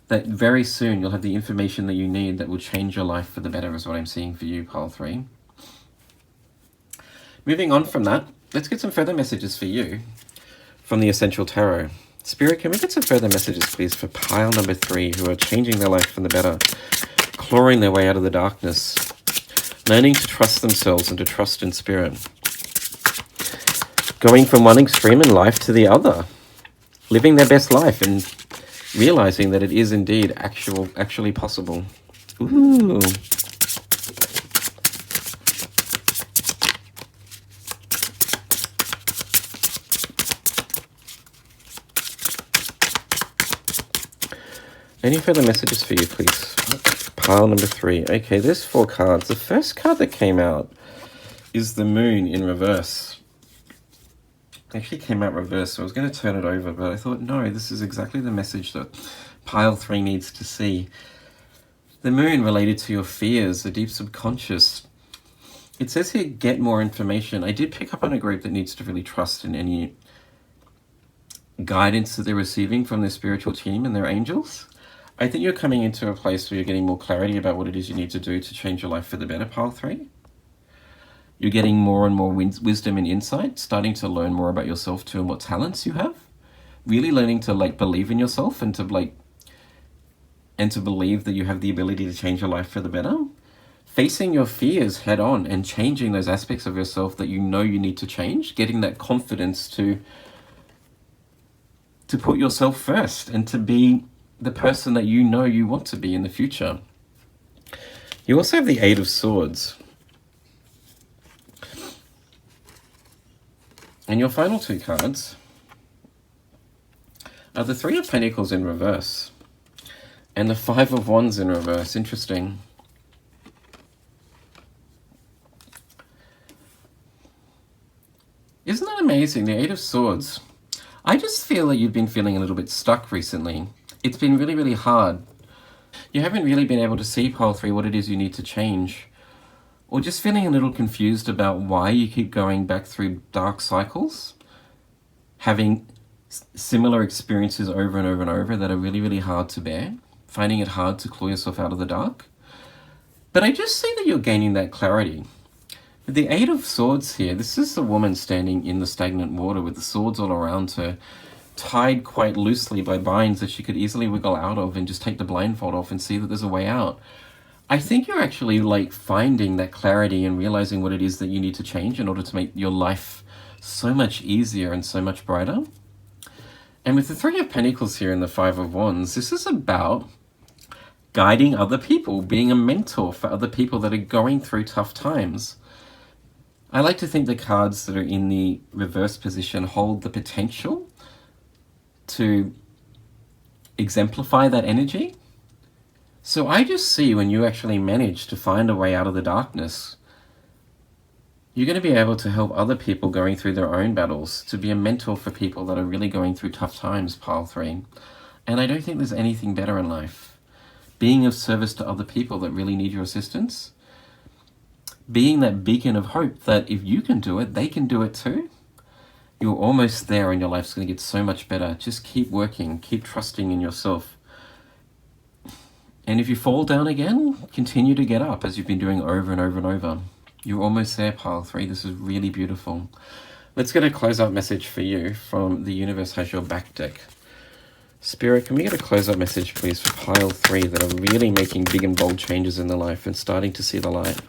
A: that very soon you'll have the information that you need that will change your life for the better, is what I'm seeing for you, pile 3. Moving on from that, let's get some further messages for you from the Essential Tarot. Spirit, can we get some further messages, please, for pile number 3, who are changing their life for the better, clawing their way out of the darkness, learning to trust themselves and to trust in spirit, going from one extreme in life to the other, living their best life and realizing that it is indeed actually possible. Ooh. Any further messages for you, please? Pile number 3. Okay, there's 4 cards. The first card that came out is the Moon in reverse. It actually came out reverse, so I was going to turn it over, but I thought, no, this is exactly the message that pile 3 needs to see. The Moon related to your fears, the deep subconscious. It says here, get more information. I did pick up on a group that needs to really trust in any guidance that they're receiving from their spiritual team and their angels. I think you're coming into a place where you're getting more clarity about what it is you need to do to change your life for the better, pile 3. You're getting more and more wisdom and insight, starting to learn more about yourself too and what talents you have. Really learning to believe in yourself and to believe that you have the ability to change your life for the better. Facing your fears head on and changing those aspects of yourself that you know you need to change. Getting that confidence to put yourself first and to be the person that you know you want to be in the future. You also have the Eight of Swords. And your final two cards are the Three of Pentacles in reverse and the Five of Wands in reverse. Interesting. Isn't that amazing? The Eight of Swords. I just feel that you've been feeling a little bit stuck recently. It's been really, really hard. You haven't really been able to see, pile 3, what it is you need to change. Or just feeling a little confused about why you keep going back through dark cycles. Having similar experiences over and over and over that are really, really hard to bear. Finding it hard to claw yourself out of the dark. But I just see that you're gaining that clarity. With the Eight of Swords here, this is the woman standing in the stagnant water with the swords all around her, tied quite loosely by binds that she could easily wiggle out of and just take the blindfold off and see that there's a way out. I think you're actually like finding that clarity and realizing what it is that you need to change in order to make your life so much easier and so much brighter. And with the Three of Pentacles here and the Five of Wands, this is about guiding other people, being a mentor for other people that are going through tough times. I like to think the cards that are in the reverse position hold the potential to exemplify that energy. So I just see when you actually manage to find a way out of the darkness, you're going to be able to help other people going through their own battles, to be a mentor for people that are really going through tough times, pile 3. And I don't think there's anything better in life. Being of service to other people that really need your assistance. Being that beacon of hope that if you can do it, they can do it too. You're almost there and your life's going to get so much better. Just keep working, keep trusting in yourself. And if you fall down again, continue to get up as you've been doing over and over and over. You're almost there, pile 3. This is really beautiful. Let's get a close-up message for you from The Universe Has Your Back deck. Spirit, can we get a close-up message, please, for pile 3 that are really making big and bold changes in their life and starting to see the light?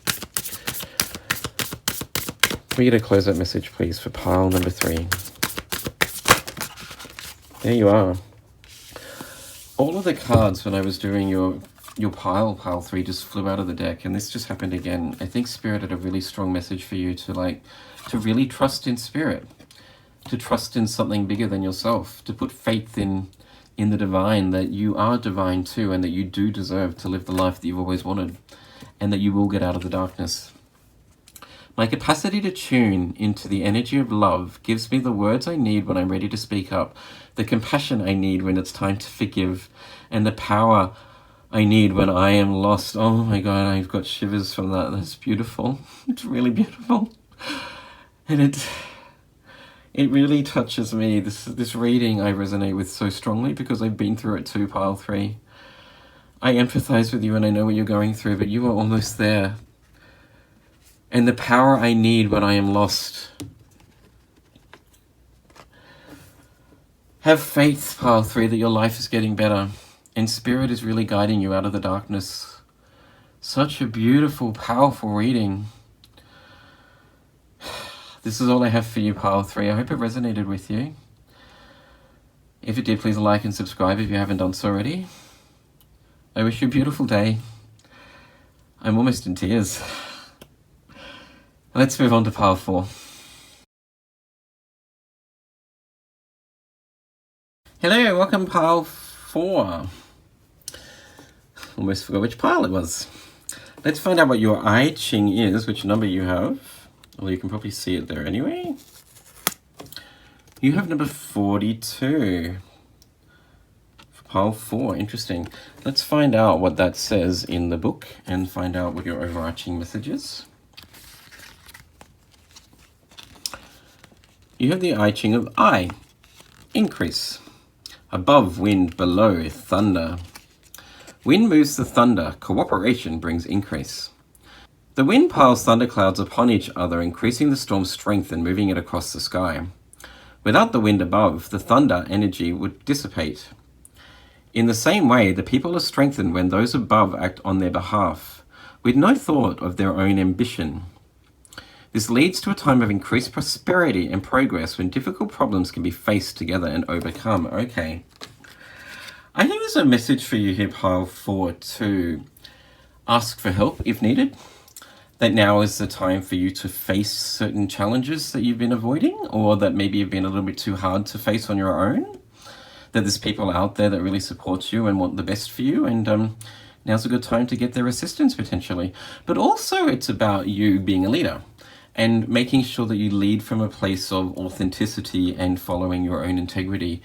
A: Can we get a close-up message, please, for pile number 3? There you are. All of the cards when I was doing your pile 3 just flew out of the deck, and this just happened again. I think Spirit had a really strong message for you to really trust in Spirit, to trust in something bigger than yourself, to put faith in the divine, that you are divine too, and that you do deserve to live the life that you've always wanted, and that you will get out of the darkness. My capacity to tune into the energy of love gives me the words I need when I'm ready to speak up, the compassion I need when it's time to forgive, and the power I need when I am lost. Oh my God, I've got shivers from that. That's beautiful. It's really beautiful. And it really touches me. This reading I resonate with so strongly because I've been through it too, pile 3. I empathize with you and I know what you're going through, but you are almost there. And the power I need when I am lost. Have faith, pile 3, that your life is getting better. And Spirit is really guiding you out of the darkness. Such a beautiful, powerful reading. This is all I have for you, pile 3. I hope it resonated with you. If it did, please like and subscribe if you haven't done so already. I wish you a beautiful day. I'm almost in tears. Let's move on to pile 4. Hello, welcome pile 4. Almost forgot which pile it was. Let's find out what your I Ching is, which number you have. Well, you can probably see it there anyway. You have number 42. For pile 4, interesting. Let's find out what that says in the book and find out what your overarching message is. You have the I Ching of I, increase. Above wind, below thunder. Wind moves the thunder, cooperation brings increase. The wind piles thunderclouds upon each other, increasing the storm's strength and moving it across the sky. Without the wind above, the thunder energy would dissipate. In the same way, the people are strengthened when those above act on their behalf, with no thought of their own ambition. This leads to a time of increased prosperity and progress when difficult problems can be faced together and overcome. Okay. I think there's a message for you here, pile 4, to ask for help if needed. That now is the time for you to face certain challenges that you've been avoiding, or that maybe have been a little bit too hard to face on your own. That there's people out there that really support you and want the best for you, and now's a good time to get their assistance potentially. But also it's about you being a leader and making sure that you lead from a place of authenticity and following your own integrity.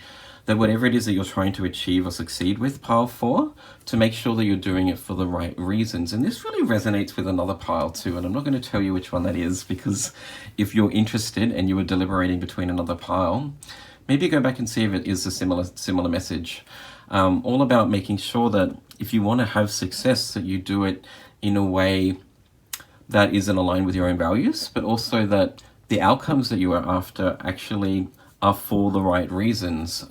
A: That whatever it is that you're trying to achieve or succeed with, pile 4, to make sure that you're doing it for the right reasons. And this really resonates with another pile too, and I'm not going to tell you which one that is, because if you're interested and you were deliberating between another pile, maybe go back and see if it is a similar message. All about making sure that if you want to have success, that you do it in a way that is in line with your own values, but also that the outcomes that you are after actually are for the right reasons.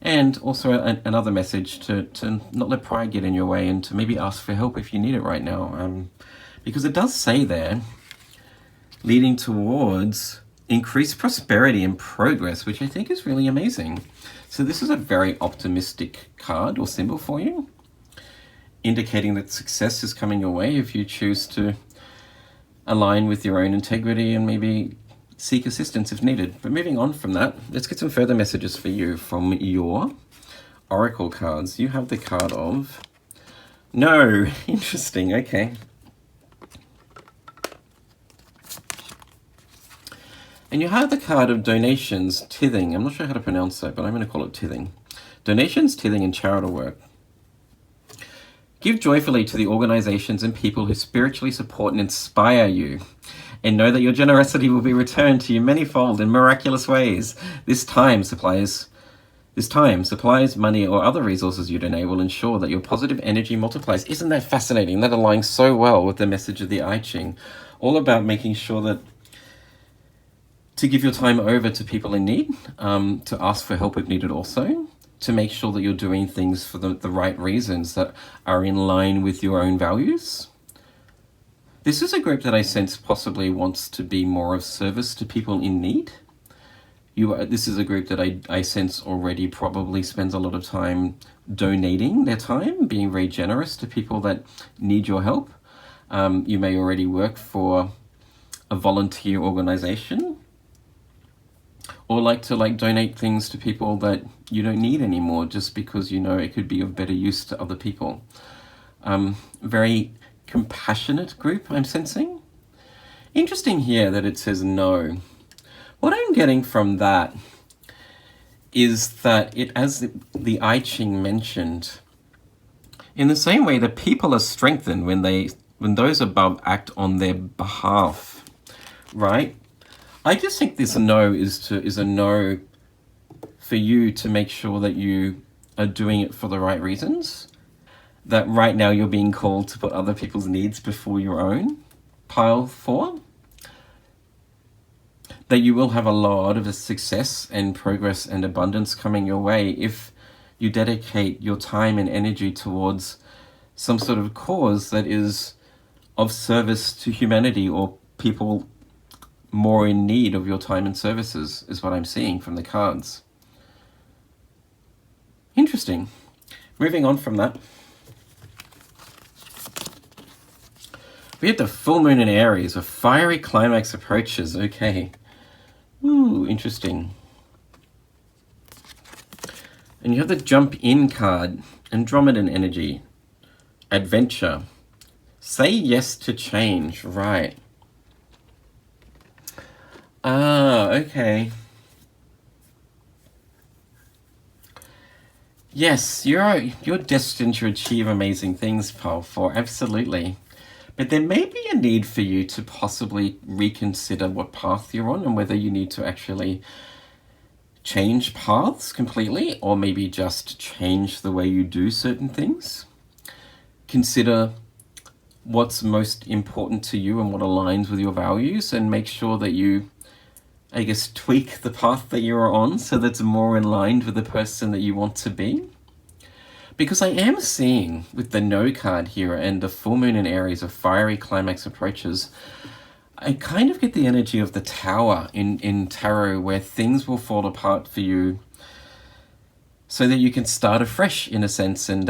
A: And also another message to not let pride get in your way, and to maybe ask for help if you need it right now. Because it does say there, leading towards increased prosperity and progress, which I think is really amazing. So this is a very optimistic card or symbol for you, indicating that success is coming your way if you choose to align with your own integrity and maybe seek assistance if needed. But moving on from that, let's get some further messages for you from your oracle cards. You have the card of no. Interesting. Okay. And you have the card of donations, tithing. I'm not sure how to pronounce that, but I'm going to call it tithing. Donations, tithing, and charitable work. Give joyfully to the organizations and people who spiritually support and inspire you, and know that your generosity will be returned to you manyfold in miraculous ways. This time, supplies, money, or other resources you donate will ensure that your positive energy multiplies. Isn't that fascinating? That aligns so well with the message of the I Ching. All about making sure that to give your time over to people in need, to ask for help if needed also, to make sure that you're doing things for the right reasons that are in line with your own values. This is a group that I sense possibly wants to be more of service to people in need. This is a group that I sense already probably spends a lot of time donating their time, being very generous to people that need your help. You may already work for a volunteer organization, or like to donate things to people that you don't need anymore just because you know it could be of better use to other people. Very compassionate group, I'm sensing. Interesting here that it says no. What I'm getting from that is that it, as the I Ching mentioned, in the same way that people are strengthened when those above act on their behalf, right? I just think this no is a no for you to make sure that you are doing it for the right reasons. That right now you're being called to put other people's needs before your own, pile 4. That you will have a lot of success and progress and abundance coming your way if you dedicate your time and energy towards some sort of cause that is of service to humanity or people more in need of your time and services, is what I'm seeing from the cards. Interesting. Moving on from that, we had the full moon in Aries, a fiery climax approaches. Okay. Ooh, interesting. And you have the jump in card, Andromedan energy, adventure. Say yes to change, right. Okay. Yes, you're destined to achieve amazing things, pile 4, absolutely. But there may be a need for you to possibly reconsider what path you're on and whether you need to actually change paths completely, or maybe just change the way you do certain things. Consider what's most important to you and what aligns with your values, and make sure that you, I guess, tweak the path that you're on so that's more in line with the person that you want to be. Because I am seeing with the no card here and the full moon in Aries, a fiery climax approaches, I kind of get the energy of the Tower in tarot, where things will fall apart for you so that you can start afresh in a sense and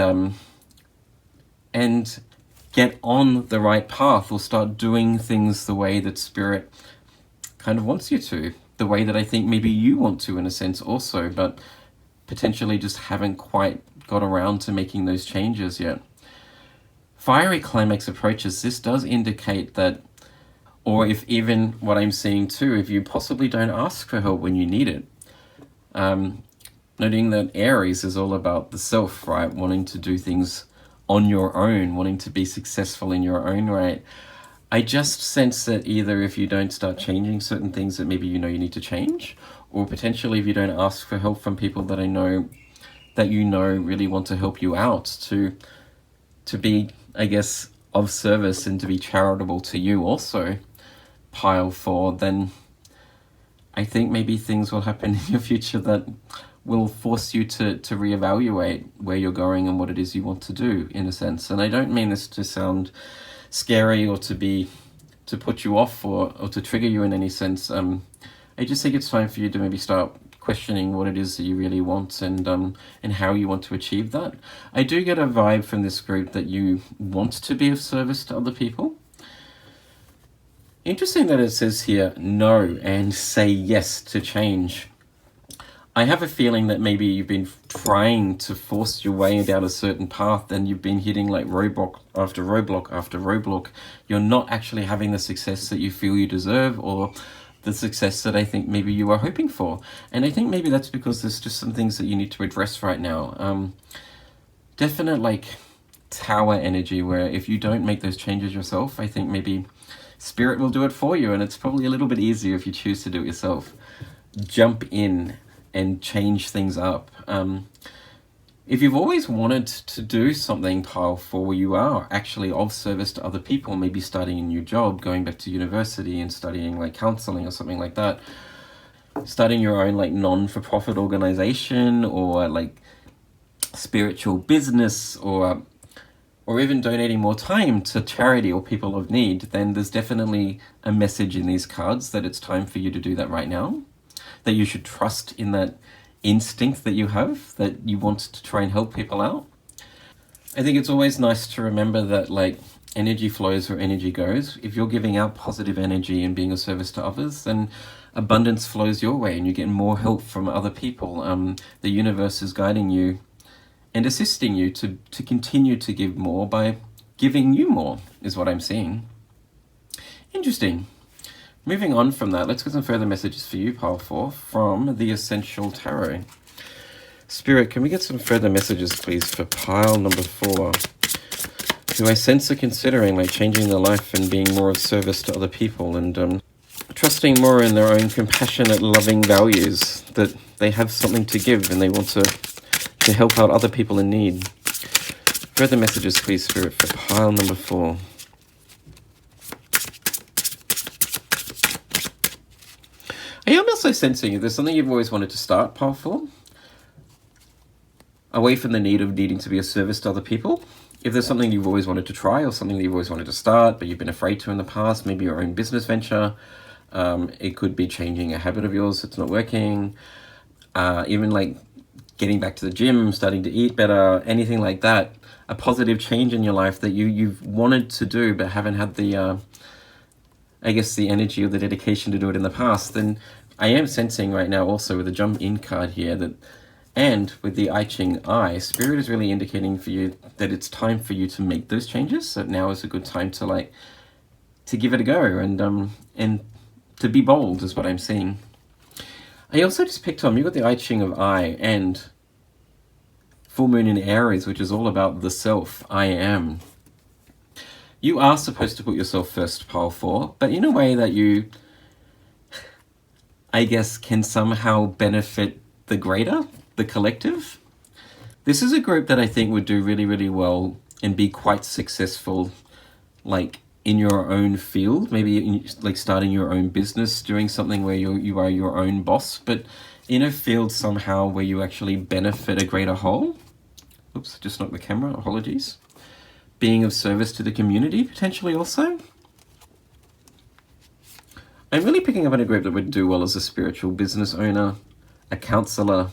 A: get on the right path, or start doing things the way that Spirit kind of wants you to, the way that I think maybe you want to in a sense also, but potentially just haven't quite got around to making those changes yet. Fiery climax approaches, this does indicate that, or if even what I'm seeing too, if you possibly don't ask for help when you need it. Noting that Aries is all about the self, right? Wanting to do things on your own, wanting to be successful in your own right. I just sense that either if you don't start changing certain things that maybe you know you need to change, or potentially if you don't ask for help from people that you know really want to help you out, to be, I guess, of service and to be charitable to you also, pile 4, then I think maybe things will happen in your future that will force you to reevaluate where you're going and what it is you want to do, in a sense. And I don't mean this to sound scary or to put you off or to trigger you in any sense. I just think it's time for you to maybe start questioning what it is that you really want and how you want to achieve that. I do get a vibe from this group that you want to be of service to other people. Interesting that it says here, no, and say yes to change. I have a feeling that maybe you've been trying to force your way down a certain path and you've been hitting like roadblock after roadblock after roadblock. You're not actually having the success that you feel you deserve, or the success that I think maybe you are hoping for. And I think maybe that's because there's just some things that you need to address right now. Definite like tower energy, where if you don't make those changes yourself, I think maybe Spirit will do it for you, and it's probably a little bit easier if you choose to do it yourself. Jump in and change things up. If you've always wanted to do something, pile 4, where you are actually of service to other people, maybe starting a new job, going back to university and studying like counseling or something like that, starting your own like non-for-profit organization, or like spiritual business, or even donating more time to charity or people of need, then there's definitely a message in these cards that it's time for you to do that right now, that you should trust in that instinct that you have, that you want to try and help people out. I think it's always nice to remember that like energy flows where energy goes. If you're giving out positive energy and being of service to others, then abundance flows your way and you get more help from other people. The universe is guiding you and assisting you to continue to give more by giving you more, is what I'm seeing. Interesting. Moving on from that, let's get some further messages for you, pile 4, from the Essential Tarot. Spirit, can we get some further messages, please, for pile number 4? Who I sense are considering like changing their life and being more of service to other people, and trusting more in their own compassionate, loving values, that they have something to give and they want to help out other people in need. Further messages, please, Spirit, for pile number 4. I am also sensing if there's something you've always wanted to start, pile 4, away from the need of needing to be of service to other people. If there's something you've always wanted to try, or something that you've always wanted to start but you've been afraid to in the past, maybe your own business venture, it could be changing a habit of yours that's not working, even like getting back to the gym, starting to eat better, anything like that, a positive change in your life that you've wanted to do but haven't had the I guess the energy or the dedication to do it in the past, then I am sensing right now also with the jump in card here that, and with the I Ching I, Spirit is really indicating for you that it's time for you to make those changes. So now is a good time to give it a go and to be bold, is what I'm seeing. I also just picked on, you got the I Ching of I and full moon in Aries, which is all about the self, I am. You are supposed to put yourself first, pile 4, but in a way that you, I guess, can somehow benefit the greater, the collective. This is a group that I think would do really, really well and be quite successful, like in your own field, maybe like starting your own business, doing something where you are your own boss, but in a field somehow where you actually benefit a greater whole. Oops, just knocked the camera, apologies. Being of service to the community, potentially also. I'm really picking up on a group that would do well as a spiritual business owner, a counselor,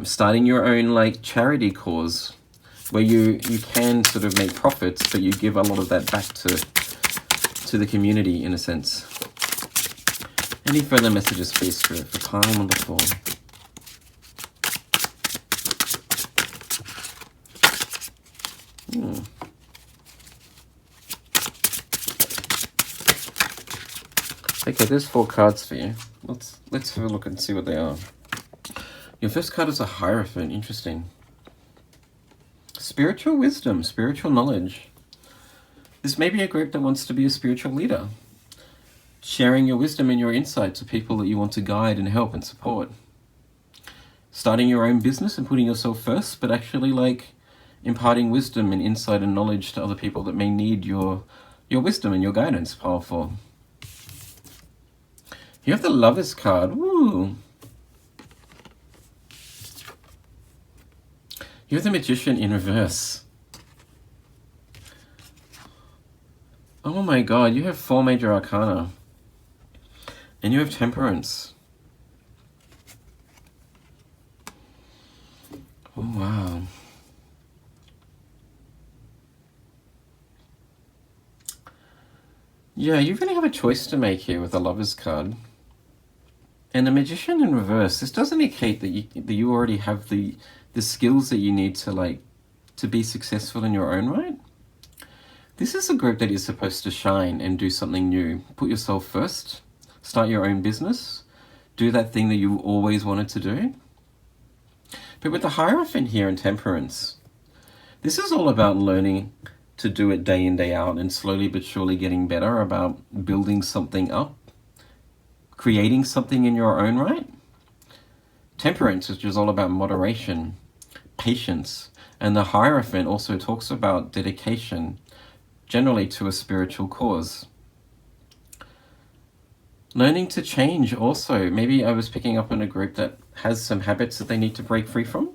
A: Starting your own like charity cause where you can sort of make profits, but you give a lot of that back to the community in a sense. Any further messages, please, Spirit, for pile number 4? Okay, there's 4 cards for you. Let's have a look and see what they are. Your first card is a Hierophant. Interesting. Spiritual wisdom, spiritual knowledge. This may be a group that wants to be a spiritual leader, sharing your wisdom and your insight to people that you want to guide and help and support. Starting your own business and putting yourself first, but actually like imparting wisdom and insight and knowledge to other people that may need your wisdom and your guidance. Powerful. You have the Lovers card. Woo! You have the Magician in reverse. Oh my god, you have 4 major arcana. And you have Temperance. Oh wow. Yeah, you really have a choice to make here with the Lovers card. And the Magician in reverse, this does indicate that you already have the skills that you need to be successful in your own right. This is a group that is supposed to shine and do something new. Put yourself first, start your own business, do that thing that you always wanted to do. But with the Hierophant here in Temperance, this is all about learning to do it day in, day out, and slowly but surely getting better, about building something up, creating something in your own right. Temperance is just all about moderation, patience, and the Hierophant also talks about dedication, generally to a spiritual cause. Learning to change also. Maybe I was picking up in a group that has some habits that they need to break free from.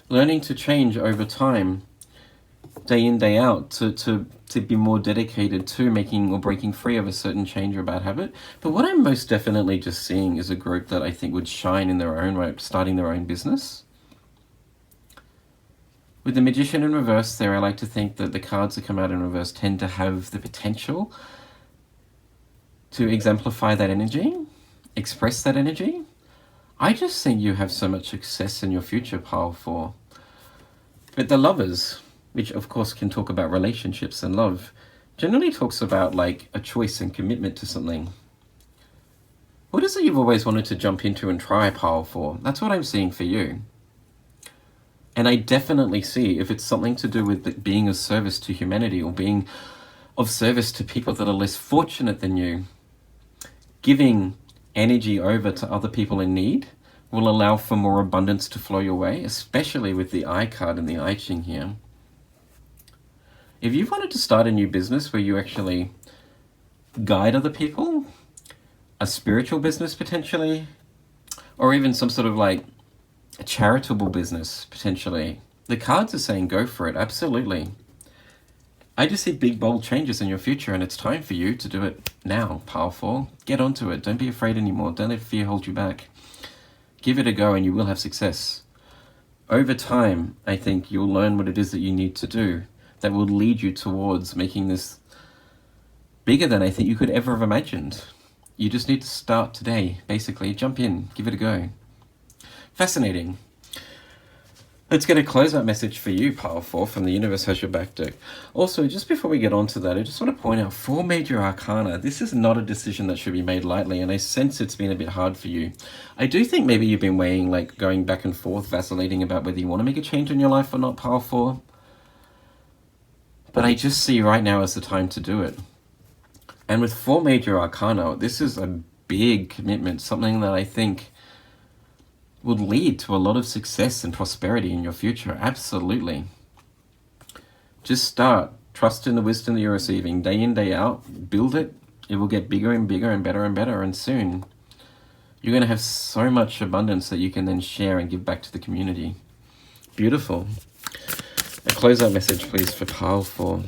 A: Learning to change over time, day in, day out, to be more dedicated to making or breaking free of a certain change or bad habit. But what I'm most definitely just seeing is a group that I think would shine in their own right, starting their own business. With the Magician in reverse there, I like to think that the cards that come out in reverse tend to have the potential to exemplify that energy, express that energy. I just think you have so much success in your future, pile 4. But the Lovers, which of course can talk about relationships and love, generally talks about like a choice and commitment to something. What is it you've always wanted to jump into and try, pile 4? That's what I'm seeing for you. And I definitely see if it's something to do with being of service to humanity or being of service to people that are less fortunate than you, giving energy over to other people in need will allow for more abundance to flow your way, especially with the I card and the I Ching here. If you wanted to start a new business where you actually guide other people, a spiritual business potentially, or even some sort of like a charitable business potentially, the cards are saying go for it, absolutely. I just see big, bold changes in your future, and it's time for you to do it now, powerful. Get onto it. Don't be afraid anymore. Don't let fear hold you back. Give it a go and you will have success. Over time, I think you'll learn what it is that you need to do that will lead you towards making this bigger than I think you could ever have imagined. You just need to start today, basically. Jump in, give it a go. Fascinating. Let's get a closeout message for you, pile 4, from the Universe Has Your Back deck. Also, just before we get on to that, I just want to point out 4 major arcana. This is not a decision that should be made lightly, and I sense it's been a bit hard for you. I do think maybe you've been weighing, like going back and forth, vacillating about whether you want to make a change in your life or not, pile 4. But I just see right now as the time to do it. And with 4 major arcana, this is a big commitment, something that I think would lead to a lot of success and prosperity in your future. Absolutely. Just start. Trust in the wisdom that you're receiving. Day in, day out. Build it. It will get bigger and bigger and better and better. And soon, you're going to have so much abundance that you can then share and give back to the community. Beautiful. A closeout message, please, for pile 4.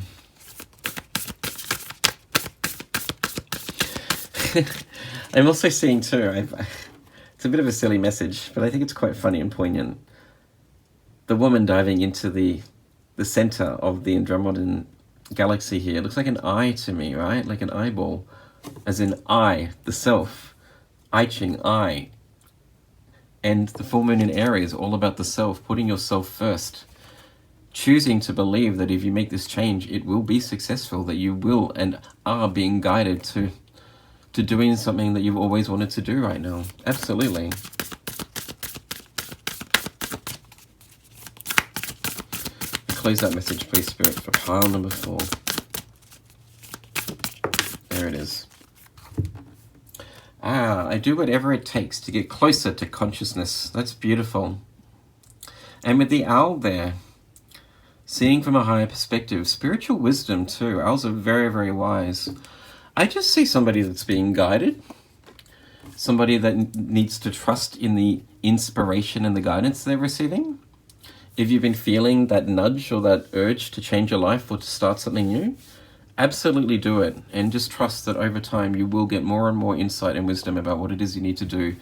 A: I'm also seeing too, It's a bit of a silly message, but I think it's quite funny and poignant. The woman diving into the center of the Andromedan galaxy here looks like an eye to me, right? Like an eyeball, as in I, the self. I Ching, I. And the full moon in Aries is all about the self, putting yourself first. Choosing to believe that if you make this change, it will be successful, that you will and are being guided to doing something that you've always wanted to do right now. Absolutely. Close that message, please, Spirit, for pile number 4. There it is. I do whatever it takes to get closer to consciousness. That's beautiful. And with the owl there, seeing from a higher perspective, spiritual wisdom too. Owls are very, very wise. I just see somebody that's being guided, somebody that needs to trust in the inspiration and the guidance they're receiving. If you've been feeling that nudge or that urge to change your life or to start something new, absolutely do it, and just trust that over time you will get more and more insight and wisdom about what it is you need to do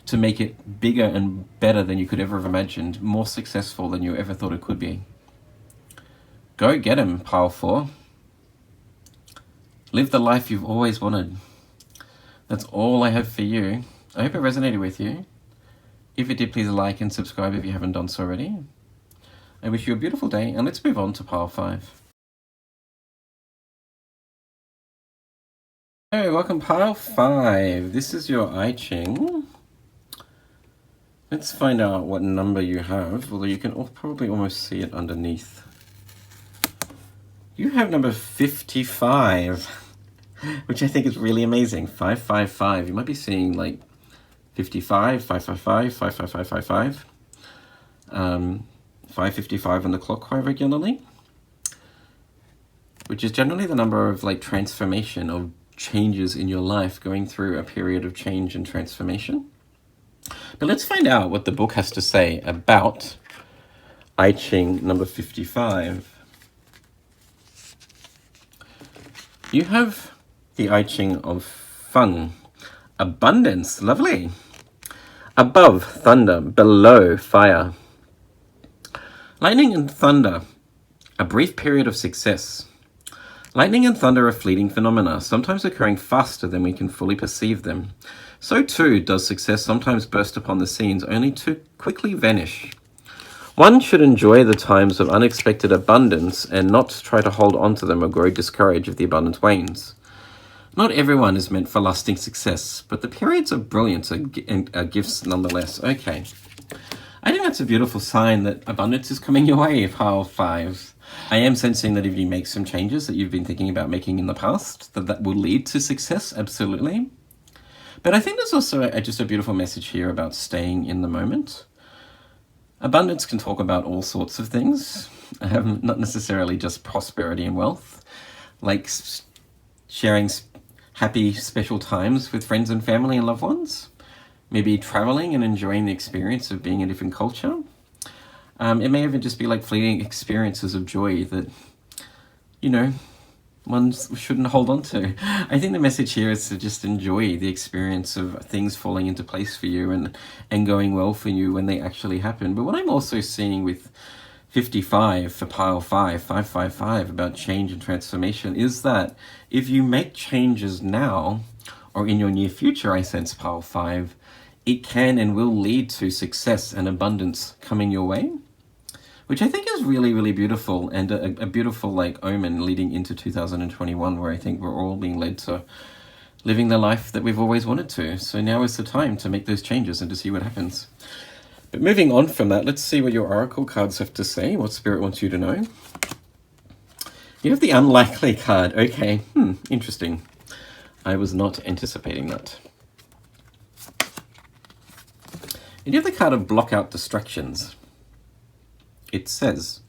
A: to make it bigger and better than you could ever have imagined, more successful than you ever thought it could be. Go get 'em, pile 4. Live the life you've always wanted. That's all I have for you. I hope it resonated with you. If it did, please like and subscribe if you haven't done so already. I wish you a beautiful day, and let's move on to pile 5. Hey, welcome pile 5. This is your I Ching. Let's find out what number you have, although you can probably almost see it underneath. You have number 55, which I think is really amazing. 555. You might be seeing like 55, 555, 55555, 555 on the clock quite regularly, which is generally the number of like transformation, of changes in your life, going through a period of change and transformation. But let's find out what the book has to say about I Ching number 55. You have the I Ching of Feng, abundance, lovely. Above, thunder, below, fire. Lightning and thunder, a brief period of success. Lightning and thunder are fleeting phenomena, sometimes occurring faster than we can fully perceive them. So too does success sometimes burst upon the scenes, only to quickly vanish. One should enjoy the times of unexpected abundance and not try to hold on to them or grow discouraged if the abundance wanes. Not everyone is meant for lasting success, but the periods of brilliance are gifts nonetheless. Okay. I think that's a beautiful sign that abundance is coming your way, pile 5. I am sensing that if you make some changes that you've been thinking about making in the past, that will lead to success, absolutely. But I think there's also just a beautiful message here about staying in the moment. Abundance can talk about all sorts of things, not necessarily just prosperity and wealth, like sharing happy, special times with friends and family and loved ones, maybe traveling and enjoying the experience of being in a different culture. It may even just be like fleeting experiences of joy that, you know, one shouldn't hold on to. I think the message here is to just enjoy the experience of things falling into place for you and going well for you when they actually happen. But what I'm also seeing with 55 for pile 5, 555 about change and transformation is that if you make changes now or in your near future, I sense pile 5, it can and will lead to success and abundance coming your way, which I think is really, really beautiful, and a beautiful like omen leading into 2021, where I think we're all being led to living the life that we've always wanted to. So now is the time to make those changes and to see what happens. But moving on from that, let's see what your oracle cards have to say, what Spirit wants you to know. You have the unlikely card. Okay, interesting. I was not anticipating that. And you have the card of block out distractions. It says,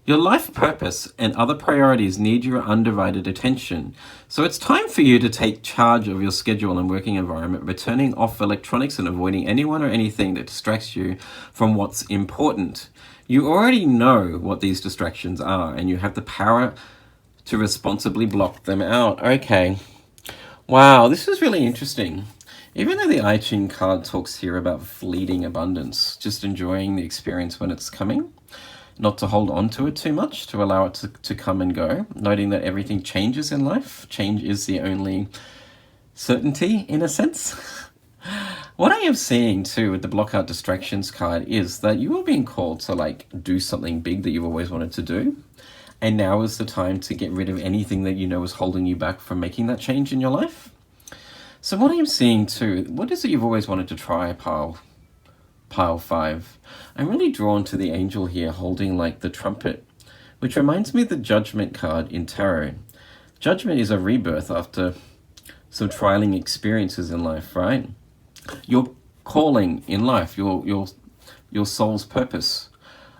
A: your life purpose and other priorities need your undivided attention. So it's time for you to take charge of your schedule and working environment, returning off electronics and avoiding anyone or anything that distracts you from what's important. You already know what these distractions are, and you have the power to responsibly block them out. Okay. Wow, this is really interesting. Even though the I Ching card talks here about fleeting abundance, just enjoying the experience when it's coming, not to hold on to it too much, to allow it to come and go, noting that everything changes in life. Change is the only certainty, in a sense. What I am seeing too with the block out distractions card is that you are being called to like do something big that you've always wanted to do. And now is the time to get rid of anything that you know is holding you back from making that change in your life. So what I am seeing too, what is it you've always wanted to try, pile 5? I'm really drawn to the angel here holding like the trumpet, which reminds me of the judgment card in tarot. Judgment is a rebirth after some trialing experiences in life, right? Your calling in life, your soul's purpose.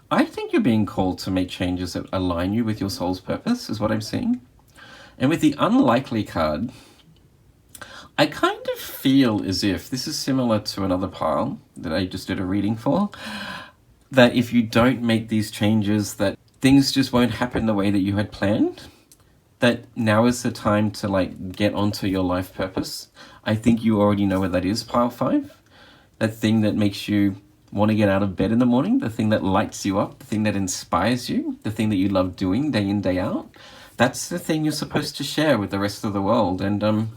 A: I think you're being called to make changes that align you with your soul's purpose, is what I'm seeing. And with the unlikely card, I kind of feel as if this is similar to another pile that I just did a reading for, that if you don't make these changes, that things just won't happen the way that you had planned. That now is the time to like get onto your life purpose. I think you already know what that is, pile 5. That thing that makes you want to get out of bed in the morning, the thing that lights you up, the thing that inspires you, the thing that you love doing day in, day out. That's the thing you're supposed to share with the rest of the world. And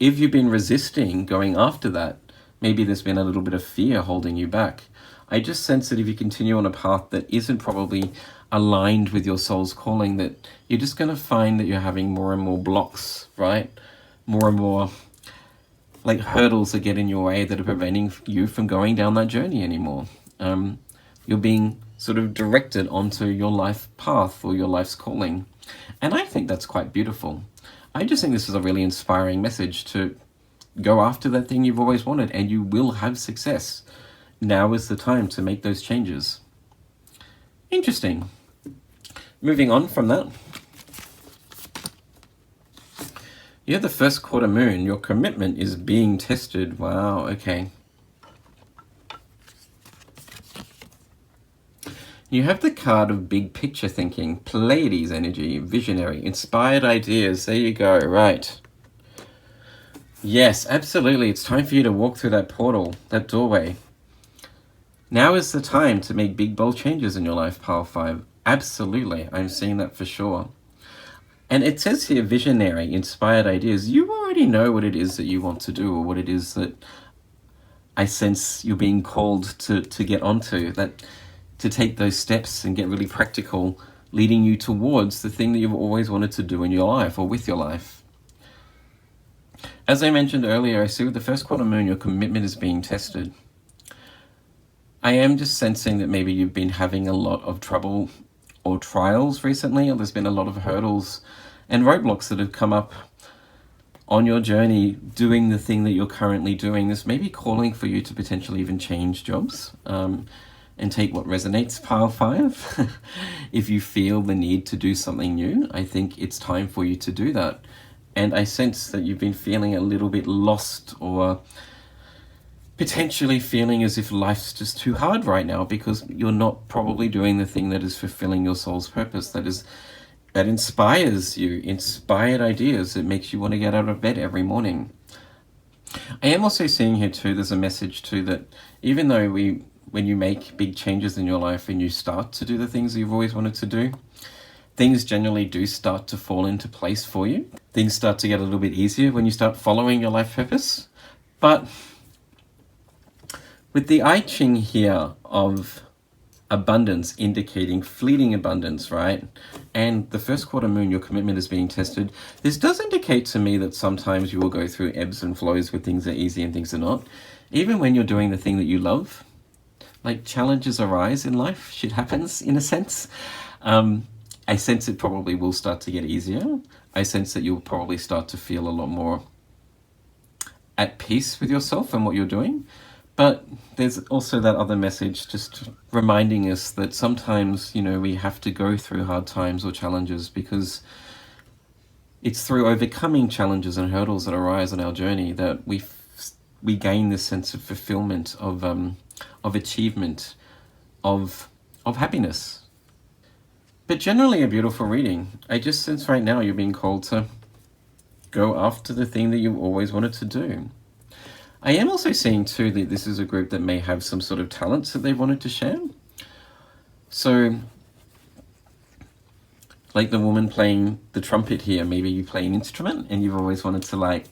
A: if you've been resisting going after that, maybe there's been a little bit of fear holding you back. I just sense that if you continue on a path that isn't probably aligned with your soul's calling, that you're just going to find that you're having more and more blocks, right? More and more like hurdles that get in your way that are preventing you from going down that journey anymore. You're being sort of directed onto your life path or your life's calling. And I think that's quite beautiful. I just think this is a really inspiring message to go after that thing you've always wanted, and you will have success. Now is the time to make those changes. Interesting. Moving on from that. You have the first quarter moon. Your commitment is being tested. Wow, okay. You have the card of big picture thinking, Pleiades energy, visionary, inspired ideas. There you go, right. Yes, absolutely. It's time for you to walk through that portal, that doorway. Now is the time to make big, bold changes in your life, pile 5. Absolutely. I'm seeing that for sure. And it says here, visionary, inspired ideas. You already know what it is that you want to do, or what it is that I sense you're being called to get onto, that to take those steps and get really practical, leading you towards the thing that you've always wanted to do in your life or with your life. As I mentioned earlier, I see with the first quarter moon, your commitment is being tested. I am just sensing that maybe you've been having a lot of trouble or trials recently, or there's been a lot of hurdles and roadblocks that have come up on your journey doing the thing that you're currently doing. This may be calling for you to potentially even change jobs and take what resonates, pile 5. If you feel the need to do something new, I think it's time for you to do that. And I sense that you've been feeling a little bit lost, or potentially feeling as if life's just too hard right now because you're not probably doing the thing that is fulfilling your soul's purpose, that inspires you, inspired ideas that makes you want to get out of bed every morning. I am also seeing here too, there's a message too that even though when you make big changes in your life and you start to do the things you've always wanted to do, things generally do start to fall into place for you. Things start to get a little bit easier when you start following your life purpose. But with the I Ching here of abundance indicating fleeting abundance, right? And the first quarter moon, your commitment is being tested. This does indicate to me that sometimes you will go through ebbs and flows where things are easy and things are not. Even when you're doing the thing that you love, like challenges arise in life, shit happens in a sense. I sense it probably will start to get easier. I sense that you'll probably start to feel a lot more at peace with yourself and what you're doing. But there's also that other message just reminding us that sometimes, we have to go through hard times or challenges because it's through overcoming challenges and hurdles that arise on our journey that we gain this sense of fulfillment, of achievement, of happiness. But generally a beautiful reading. I just sense right now you're being called to go after the thing that you've always wanted to do. I am also seeing too that this is a group that may have some sort of talents that they wanted to share. So, like the woman playing the trumpet here, maybe you play an instrument and you've always wanted to like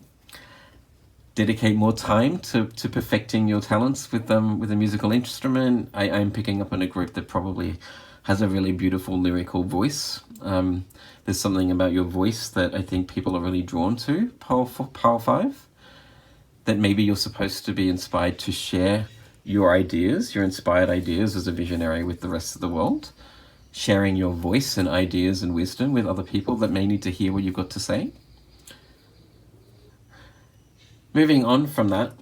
A: dedicate more time to perfecting your talents with a musical instrument. I'm picking up on a group that probably has a really beautiful lyrical voice. There's something about your voice that I think people are really drawn to, Power 5, that maybe you're supposed to be inspired to share your ideas, your inspired ideas as a visionary with the rest of the world, sharing your voice and ideas and wisdom with other people that may need to hear what you've got to say. Moving on from that,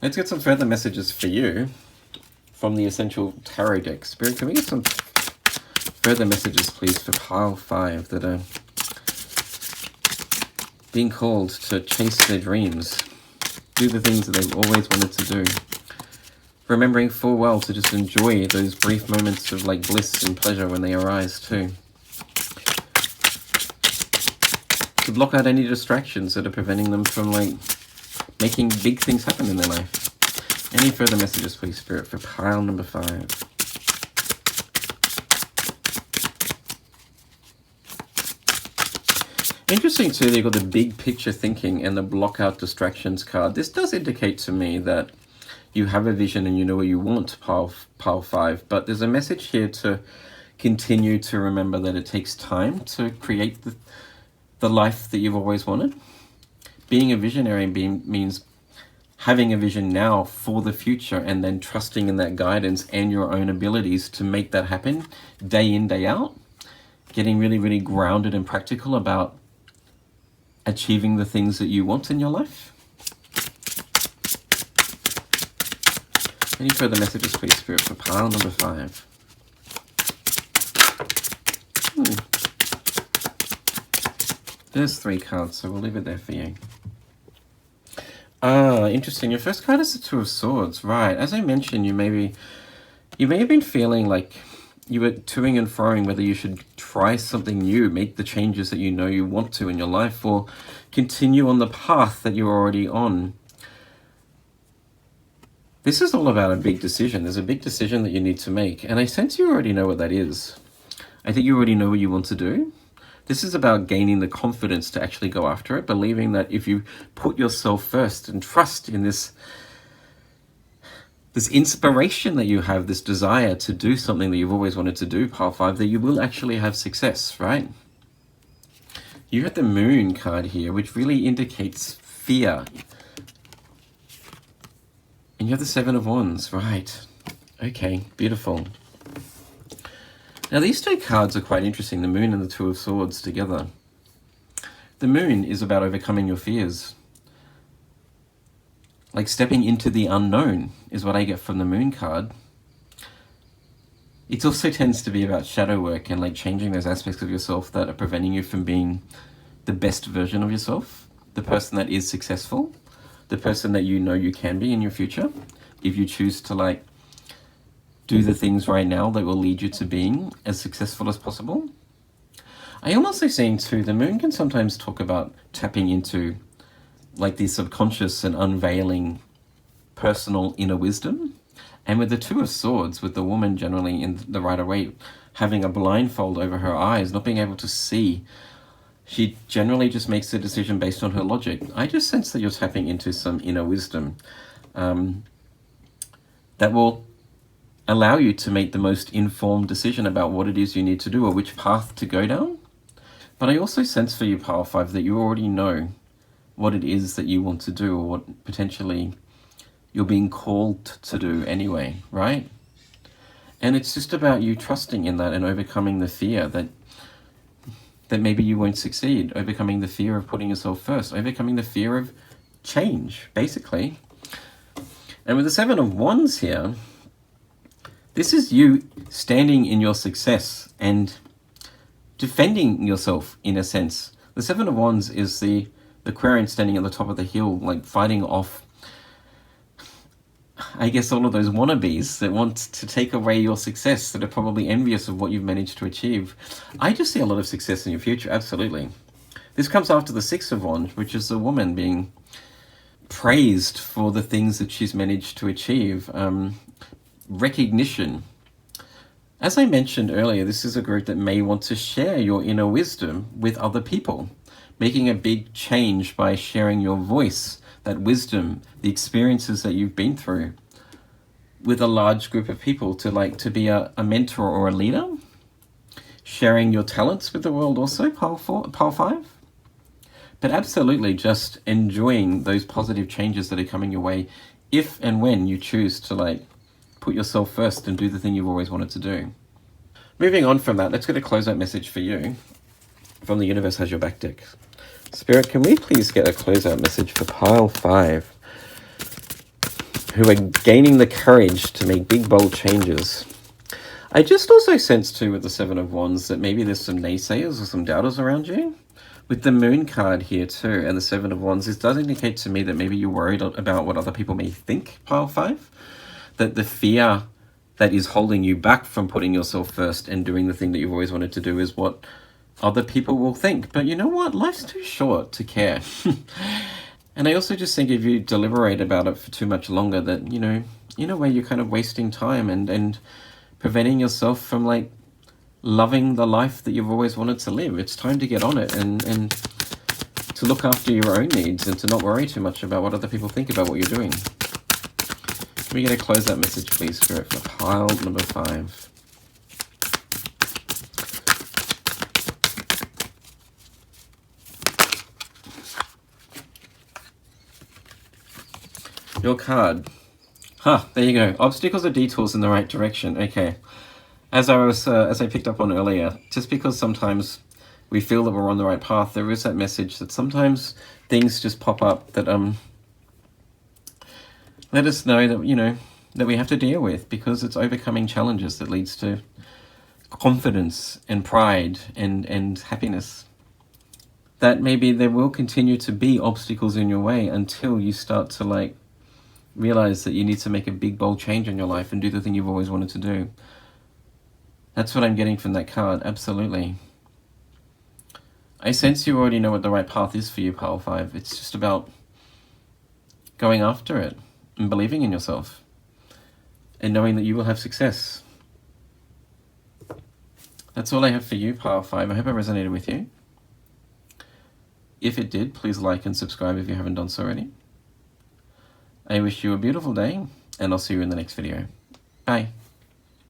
A: let's get some further messages for you from the Essential Tarot deck. Spirit, can we get some further messages, please, for Pile 5 that are being called to chase their dreams, do the things that they've always wanted to do, remembering full well to just enjoy those brief moments of like bliss and pleasure when they arise too. To block out any distractions that are preventing them from like making big things happen in their life. Any further messages, please, Spirit, for pile number 5? Interesting too, they've got the big picture thinking and the block out distractions card. This does indicate to me that you have a vision and you know where you want, pile 5, but there's a message here to continue to remember that it takes time to create the life that you've always wanted. Being a visionary means having a vision now for the future and then trusting in that guidance and your own abilities to make that happen day in, day out. Getting really, really grounded and practical about achieving the things that you want in your life. Any further messages, please, Spirit, for pile number 5? There's 3 cards, so we'll leave it there for you. Interesting. Your first card is the 2 of Swords. Right. As I mentioned, you may have been feeling like you were toing and froing whether you should try something new, make the changes that you know you want to in your life, or continue on the path that you're already on. This is all about a big decision. There's a big decision that you need to make, and I sense you already know what that is. I think you already know what you want to do. This is about gaining the confidence to actually go after it, believing that if you put yourself first and trust in this inspiration that you have, this desire to do something that you've always wanted to do, pile 5, that you will actually have success, right? You have the Moon card here, which really indicates fear. And you have the 7 of Wands, right? Okay, beautiful. Now these 2 cards are quite interesting, the Moon and the 2 of Swords together. The Moon is about overcoming your fears. Like stepping into the unknown is what I get from the Moon card. It also tends to be about shadow work and like changing those aspects of yourself that are preventing you from being the best version of yourself, the person that is successful, the person that you know you can be in your future, if you choose to like do the things right now that will lead you to being as successful as possible. I am also seeing too, the Moon can sometimes talk about tapping into like the subconscious and unveiling personal inner wisdom. And with the 2 of Swords, with the woman generally in the Rider-Waite having a blindfold over her eyes, not being able to see, she generally just makes a decision based on her logic. I just sense that you're tapping into some inner wisdom that will allow you to make the most informed decision about what it is you need to do or which path to go down. But I also sense for you, pile 5, that you already know what it is that you want to do or what potentially you're being called to do anyway, right? And it's just about you trusting in that and overcoming the fear that maybe you won't succeed, overcoming the fear of putting yourself first, overcoming the fear of change, basically. And with the 7 of Wands here, this is you standing in your success and defending yourself in a sense. The 7 of Wands is the Aquarian standing at the top of the hill, like fighting off, I guess, all of those wannabes that want to take away your success, that are probably envious of what you've managed to achieve. I just see a lot of success in your future, absolutely. This comes after the 6 of Wands, which is the woman being praised for the things that she's managed to achieve. Recognition. As I mentioned earlier, this is a group that may want to share your inner wisdom with other people, making a big change by sharing your voice, that wisdom, the experiences that you've been through with a large group of people, to be a mentor or a leader, sharing your talents with the world also, pile 5. But absolutely just enjoying those positive changes that are coming your way if and when you choose to put yourself first and do the thing you've always wanted to do. Moving on from that, let's get a closeout message for you from the Universe Has Your Back deck. Spirit, can we please get a closeout message for pile 5, who are gaining the courage to make big, bold changes? I just also sense too with the 7 of Wands that maybe there's some naysayers or some doubters around you. With the Moon card here too and the 7 of Wands, this does indicate to me that maybe you're worried about what other people may think, pile 5. That the fear that is holding you back from putting yourself first and doing the thing that you've always wanted to do is what other people will think. But you know what? Life's too short to care. And I also just think if you deliberate about it for too much longer, that, in a way you're kind of wasting time and preventing yourself from loving the life that you've always wanted to live. It's time to get on it and to look after your own needs and to not worry too much about what other people think about what you're doing. Can we get a closeout message, please, Spirit, for pile number 5? Your card. There you go. Obstacles or detours in the right direction. Okay. As I picked up on earlier, just because sometimes we feel that we're on the right path, there is that message that sometimes things just pop up that let us know that, that we have to deal with, because it's overcoming challenges that leads to confidence and pride and happiness. That maybe there will continue to be obstacles in your way until you start to realize that you need to make a big, bold change in your life and do the thing you've always wanted to do. That's what I'm getting from that card, absolutely. I sense you already know what the right path is for you, pile 5. It's just about going after it and believing in yourself and knowing that you will have success. That's all I have for you, pile 5. I hope it resonated with you. If it did, please like and subscribe if you haven't done so already. I wish you a beautiful day, and I'll see you in the next video. Bye.